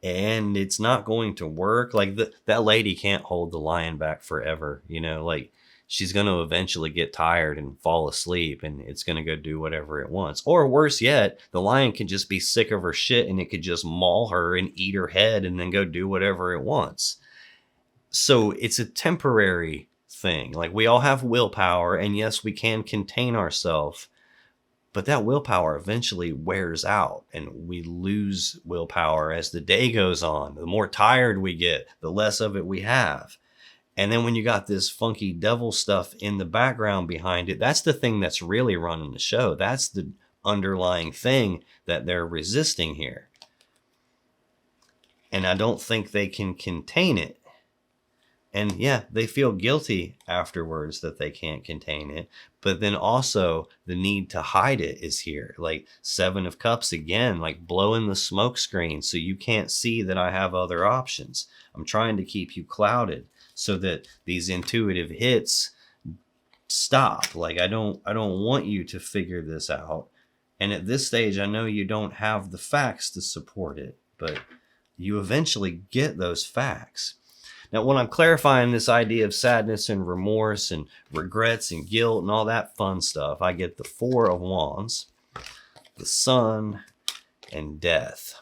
And it's not going to work. Like that lady can't hold the lion back forever, you know, like she's going to eventually get tired and fall asleep, and it's going to go do whatever it wants. Or worse yet, the lion can just be sick of her shit and it could just maul her and eat her head and then go do whatever it wants. So it's a temporary thing. Like, we all have willpower, and yes, we can contain ourselves, but that willpower eventually wears out and we lose willpower as the day goes on. The more tired we get, the less of it we have. And then when you got this funky devil stuff in the background behind it, that's the thing that's really running the show. That's the underlying thing that they're resisting here. And I don't think they can contain it. And yeah, they feel guilty afterwards that they can't contain it. But then also the need to hide it is here. Like 7 of Cups again, like blowing the smoke screen so you can't see that I have other options. I'm trying to keep you clouded so that these intuitive hits stop. Like, I don't want you to figure this out. And at this stage, I know you don't have the facts to support it, but you eventually get those facts. Now, when I'm clarifying this idea of sadness and remorse and regrets and guilt and all that fun stuff, I get the Four of Wands, the Sun, and Death.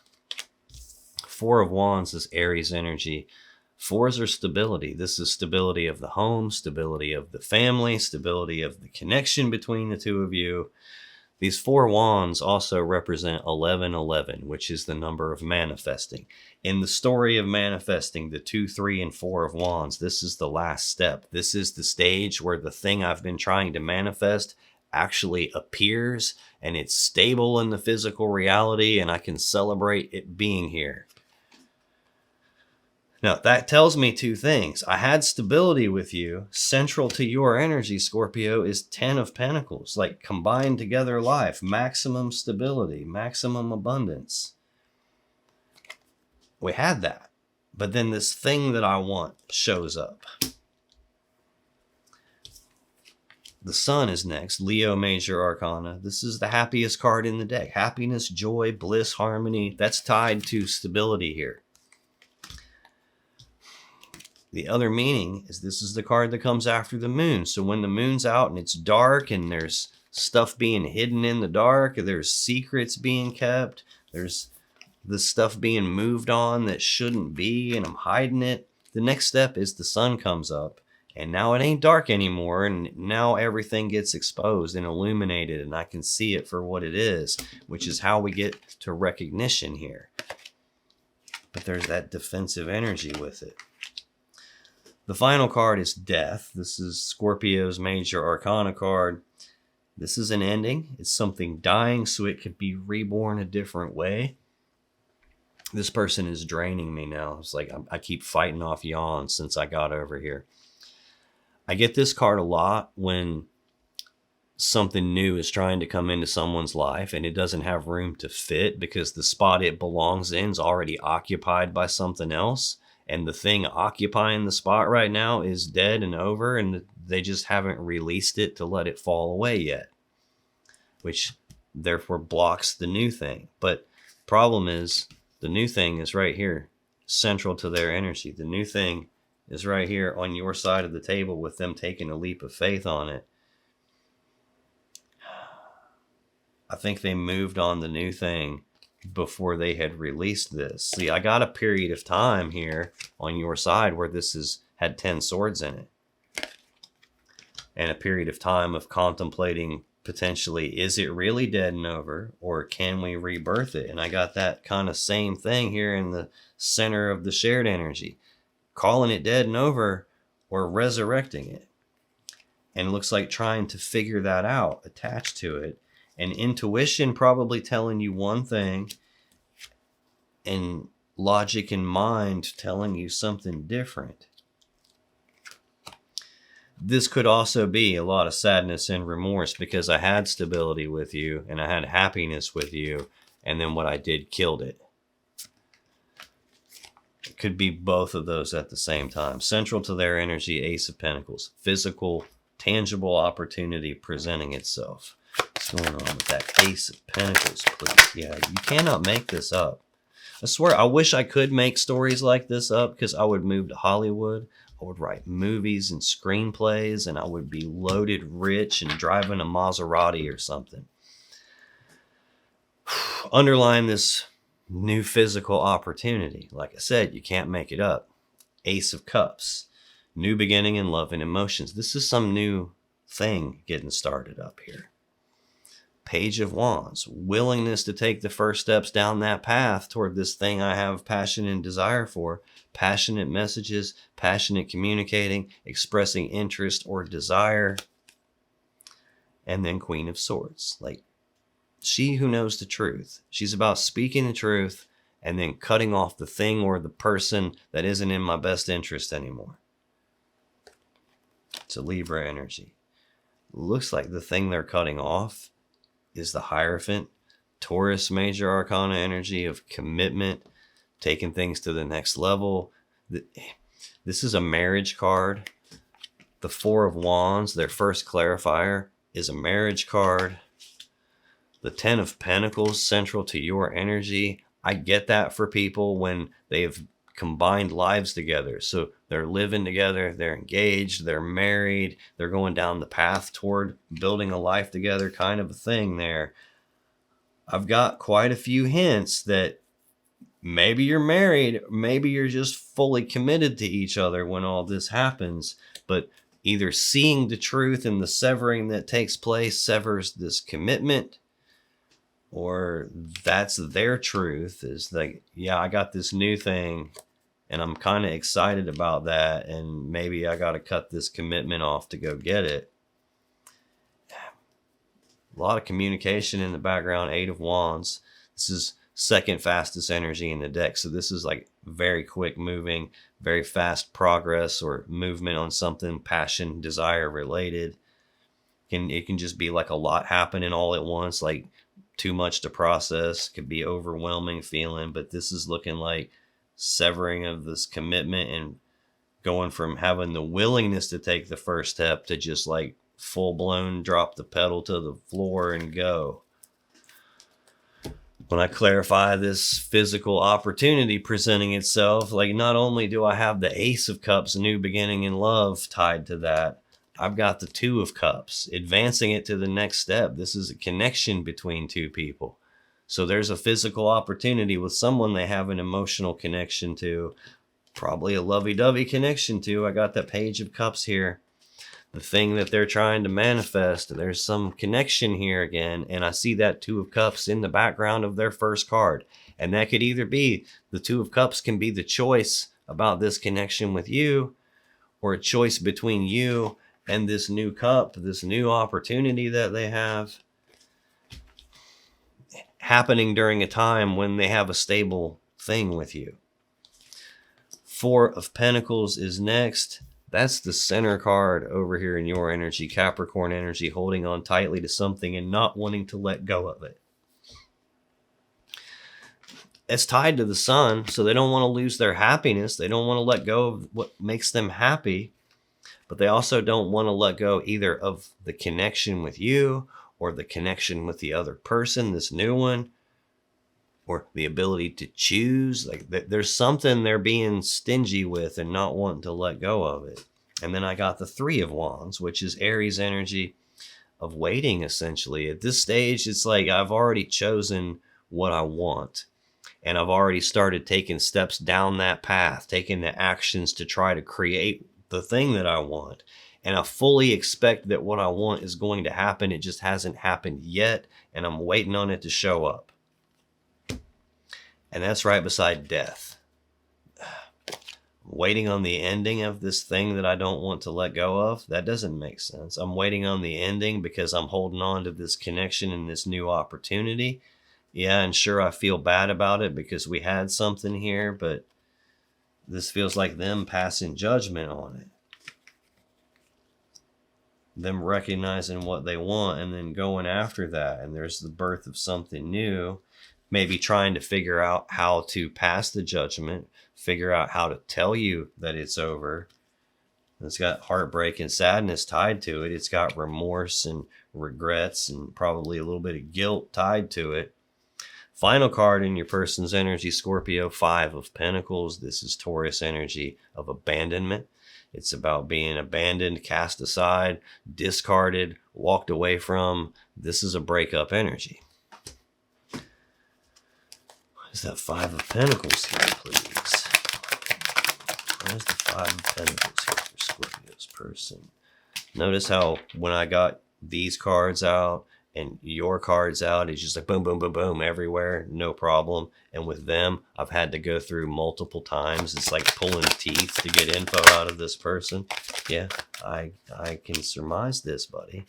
Four of Wands is Aries energy. Fours are stability. This is stability of the home, stability of the family, stability of the connection between the two of you. These four wands also represent 1111, which is the number of manifesting. In the story of manifesting, the 2, 3, and 4 of wands, this is the last step. This is the stage where the thing I've been trying to manifest actually appears and it's stable in the physical reality and I can celebrate it being here. Now, that tells me two things. I had stability with you. Central to your energy, Scorpio, is 10 of Pentacles, like combined together life, maximum stability, maximum abundance. We had that. But then this thing that I want shows up. The Sun is next, Leo Major Arcana. This is the happiest card in the deck. Happiness, joy, bliss, harmony. That's tied to stability here. The other meaning is this is the card that comes after the moon. So when the moon's out and it's dark and there's stuff being hidden in the dark, there's secrets being kept, there's the stuff being moved on that shouldn't be, and I'm hiding it. The next step is the sun comes up and now it ain't dark anymore. And now everything gets exposed and illuminated and I can see it for what it is, which is how we get to recognition here. But there's that defensive energy with it. The final card is Death. This is Scorpio's Major Arcana card. This is an ending. It's something dying so it could be reborn a different way. This person is draining me now. It's like I keep fighting off yawns since I got over here. I get this card a lot when something new is trying to come into someone's life and it doesn't have room to fit because the spot it belongs in is already occupied by something else. And the thing occupying the spot right now is dead and over, and they just haven't released it to let it fall away yet, which therefore blocks the new thing. But problem is, the new thing is right here, central to their energy. The new thing is right here on your side of the table with them taking a leap of faith on it. I think they moved on the new thing before they had released this. See, I got a period of time here on your side where this had 10 swords in it. And a period of time of contemplating potentially, is it really dead and over, or can we rebirth it? And I got that kind of same thing here in the center of the shared energy, calling it dead and over or resurrecting it. And it looks like trying to figure that out attached to it. And intuition probably telling you one thing and logic and mind telling you something different. This could also be a lot of sadness and remorse because I had stability with you and I had happiness with you, and then what I did killed it. It could be both of those at the same time. Central to their energy, Ace of Pentacles. Physical, tangible opportunity presenting itself. What's going on with that Ace of Pentacles, please? Yeah, you cannot make this up. I swear, I wish I could make stories like this up because I would move to Hollywood. I would write movies and screenplays and I would be loaded rich and driving a Maserati or something. Underline this new physical opportunity. Like I said, you can't make it up. Ace of Cups. New beginning in love and emotions. This is some new thing getting started up here. Page of Wands, willingness to take the first steps down that path toward this thing I have passion and desire for. Passionate messages, passionate communicating, expressing interest or desire. And then Queen of Swords, like she who knows the truth. She's about speaking the truth and then cutting off the thing or the person that isn't in my best interest anymore. It's a Libra energy. Looks like the thing they're cutting off is the Hierophant, Taurus Major Arcana energy of commitment, taking things to the next level. This is a marriage card. The Four of Wands, their first clarifier, is a marriage card. The Ten of Pentacles, central to your energy. I get that for people when they've combined lives together. So they're living together, they're engaged, they're married, they're going down the path toward building a life together, kind of a thing there. I've got quite a few hints that maybe you're married, maybe you're just fully committed to each other when all this happens, but either seeing the truth and the severing that takes place severs this commitment, or that's their truth, is like, yeah, I got this new thing and I'm kind of excited about that, and maybe I got to cut this commitment off to go get it. A lot of communication in the background. Eight of Wands. This is second fastest energy in the deck. So this is like very quick moving, very fast progress or movement on something passion, desire related. It can just be like a lot happening all at once, like too much to process. Could be overwhelming feeling, but this is looking like severing of this commitment and going from having the willingness to take the first step to just like full blown drop the pedal to the floor and go. When I clarify this physical opportunity presenting itself, like not only do I have the Ace of Cups, new beginning in love, tied to that, I've got the Two of Cups, advancing it to the next step. This is a connection between two people. So there's a physical opportunity with someone they have an emotional connection to, probably a lovey-dovey connection to. I got that Page of Cups here. The thing that they're trying to manifest, there's some connection here again, and I see that Two of Cups in the background of their first card. And that could either be, the Two of Cups can be the choice about this connection with you, or a choice between you and this new cup, this new opportunity that they have, happening during a time when they have a stable thing with you. Four of Pentacles is next. That's the center card over here in your energy, Capricorn energy, holding on tightly to something and not wanting to let go of it. It's tied to the Sun, so they don't want to lose their happiness. They don't want to let go of what makes them happy, but they also don't want to let go either of the connection with you or the connection with the other person, this new one, or the ability to choose. Like there's something they're being stingy with and not wanting to let go of it. And then I got the Three of Wands, which is Aries energy of waiting, essentially. At this stage, it's like I've already chosen what I want. And I've already started taking steps down that path, taking the actions to try to create the thing that I want. And I fully expect that what I want is going to happen. It just hasn't happened yet. And I'm waiting on it to show up. And that's right beside death. Waiting on the ending of this thing that I don't want to let go of. That doesn't make sense. I'm waiting on the ending because I'm holding on to this connection and this new opportunity. Yeah, and sure, I feel bad about it because we had something here, but this feels like them passing judgment on it. Them recognizing what they want and then going after that. And there's the birth of something new. Maybe trying to figure out how to pass the judgment, figure out how to tell you that it's over. It's got heartbreak and sadness tied to it. It's got remorse and regrets and probably a little bit of guilt tied to it. Final card in your person's energy, Scorpio, Five of Pentacles. This is Taurus energy of abandonment. It's about being abandoned, cast aside, discarded, walked away from. This is a breakup energy. Where's that Five of Pentacles here, please? Where's the Five of Pentacles here for Scorpio's person? Notice how when I got these cards out and your cards out, it's just like boom, boom, boom, boom, everywhere, no problem. And with them, I've had to go through multiple times. It's like pulling teeth to get info out of this person. Yeah, I can surmise this, buddy.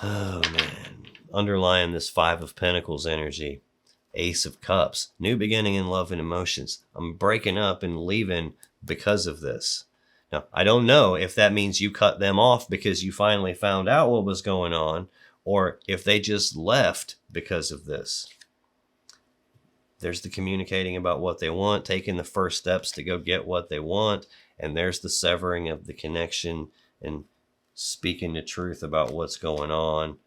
Oh, man. Underlying this Five of Pentacles energy, Ace of Cups, new beginning in love and emotions. I'm breaking up and leaving because of this. Now, I don't know if that means you cut them off because you finally found out what was going on, or if they just left because of this. There's the communicating about what they want, taking the first steps to go get what they want. And there's the severing of the connection and speaking the truth about what's going on.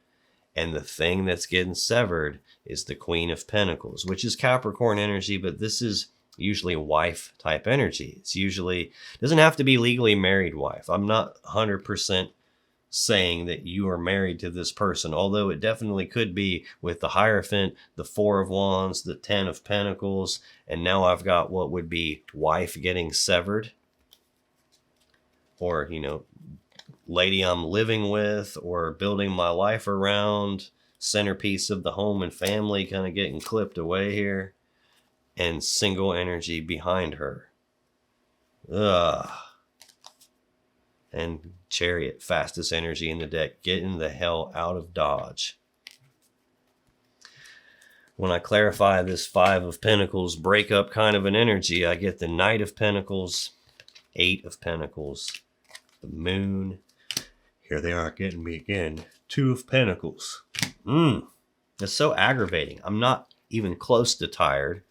And the thing that's getting severed is the Queen of Pentacles, which is Capricorn energy, but this is usually wife type energy. It's usually, doesn't have to be legally married wife. I'm not 100% saying that you are married to this person, although it definitely could be with the Hierophant, the Four of Wands, the Ten of Pentacles, and now I've got what would be wife getting severed, or, you know, lady I'm living with or building my life around, centerpiece of the home and family kind of getting clipped away here, and single energy behind her. Ugh. And Chariot, fastest energy in the deck, getting the hell out of Dodge. When I clarify this Five of Pentacles breakup kind of an energy, I get the Knight of Pentacles, Eight of Pentacles, the Moon. Here they are getting me again. Two of Pentacles. It's so aggravating. I'm not even close to tired.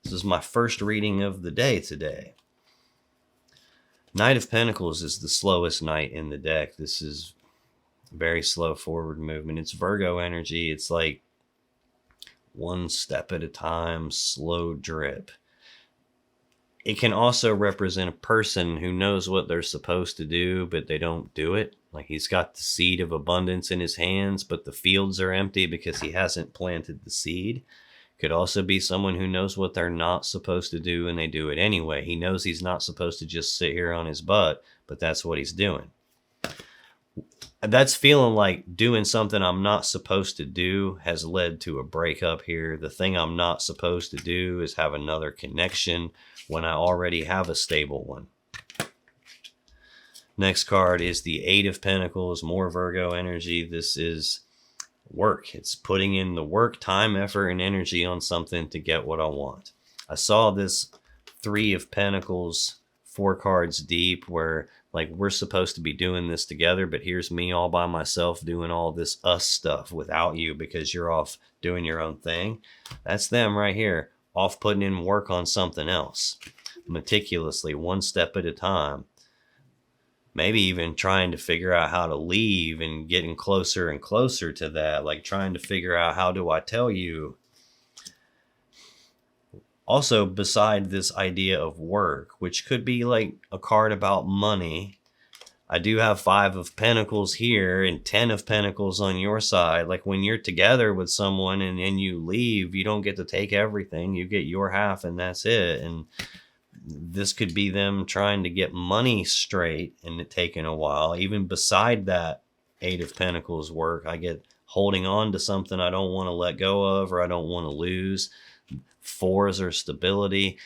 This is my first reading of the day today. Knight of Pentacles is the slowest knight in the deck. This is very slow forward movement. It's Virgo energy. It's like one step at a time, slow drip. It can also represent a person who knows what they're supposed to do, but they don't do it. Like he's got the seed of abundance in his hands, but the fields are empty because he hasn't planted the seed. Could also be someone who knows what they're not supposed to do and they do it anyway. He knows he's not supposed to just sit here on his butt, but that's what he's doing. That's feeling like doing something I'm not supposed to do has led to a breakup here. The thing I'm not supposed to do is have another connection when I already have a stable one. Next card is the Eight of Pentacles, more Virgo energy. This is work. It's putting in the work, time, effort, and energy on something to get what I want. I saw this Three of Pentacles, 4 cards deep, where like we're supposed to be doing this together, but here's me all by myself doing all this us stuff without you because you're off doing your own thing. That's them right here, off putting in work on something else, meticulously, one step at a time. Maybe even trying to figure out how to leave and getting closer and closer to that, like trying to figure out how do I tell you. Also, beside this idea of work, which could be like a card about money, I do have Five of Pentacles here and 10 of Pentacles on your side. Like when you're together with someone and you leave, you don't get to take everything. You get your half and that's it. And this could be them trying to get money straight and it taking a while. Even beside that Eight of Pentacles work, I get holding on to something I don't want to let go of or I don't want to lose. Fours are stability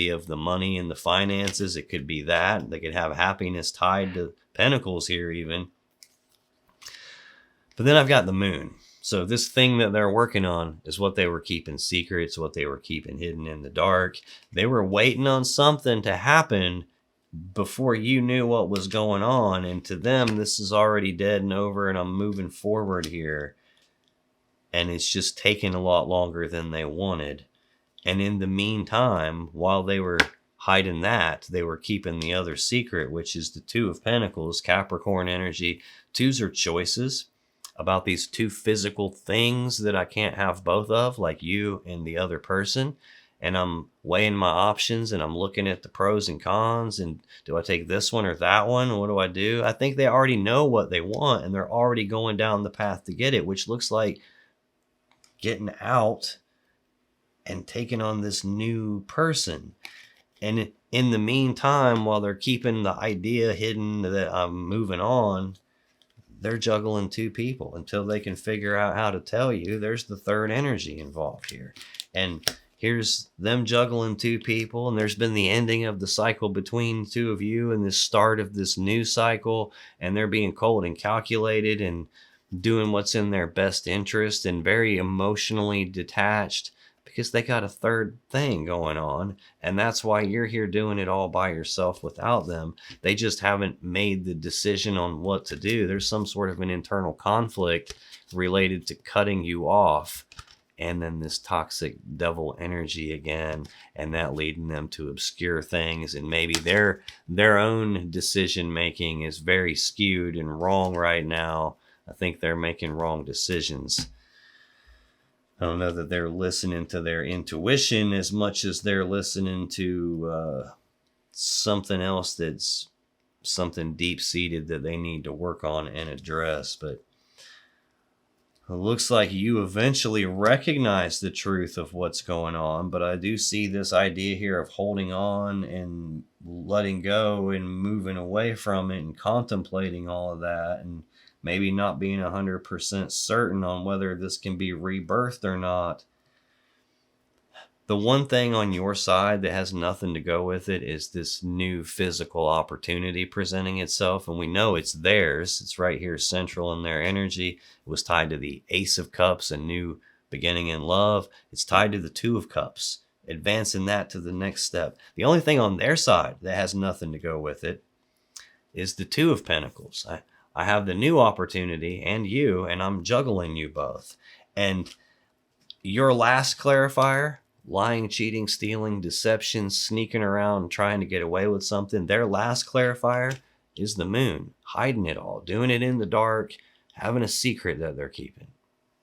of the money and the finances. It could be that. They could have happiness tied to Pentacles here even. But then I've got the Moon. So this thing that they're working on is what they were keeping secret. It's what they were keeping hidden in the dark. They were waiting on something to happen before you knew what was going on. And to them, this is already dead and over and I'm moving forward here. And it's just taking a lot longer than they wanted. And in the meantime, while they were hiding that, they were keeping the other secret, which is the Two of Pentacles, Capricorn energy. Twos are choices about these two physical things that I can't have both of, like you and the other person. And I'm weighing my options and I'm looking at the pros and cons. And do I take this one or that one? What do I do? I think they already know what they want and they're already going down the path to get it, which looks like getting out and taking on this new person. And in the meantime, while they're keeping the idea hidden that I'm moving on, they're juggling two people until they can figure out how to tell you. There's the third energy involved here. And here's them juggling two people. And there's been the ending of the cycle between two of you and the start of this new cycle. And they're being cold and calculated and doing what's in their best interest and very emotionally detached because they got a third thing going on. And that's why you're here doing it all by yourself without them. They just haven't made the decision on what to do. There's some sort of an internal conflict related to cutting you off and then this toxic devil energy again, and that leading them to obscure things, and maybe their own decision making is very skewed and wrong right now. I think they're making wrong decisions. I don't know that they're listening to their intuition as much as they're listening to something else, that's something deep seated that they need to work on and address. But it looks like you eventually recognize the truth of what's going on, but I do see this idea here of holding on and letting go and moving away from it and contemplating all of that, and maybe not being 100% certain on whether this can be rebirthed or not. The one thing on your side that has nothing to go with it is this new physical opportunity presenting itself. And we know it's theirs. It's right here central in their energy. It was tied to the Ace of Cups, a new beginning in love. It's tied to the Two of Cups, advancing that to the next step. The only thing on their side that has nothing to go with it is the Two of Pentacles. I have the new opportunity and you, and I'm juggling you both. And your last clarifier, lying, cheating, stealing, deception, sneaking around, trying to get away with something, their last clarifier is the Moon, hiding it all, doing it in the dark, having a secret that they're keeping.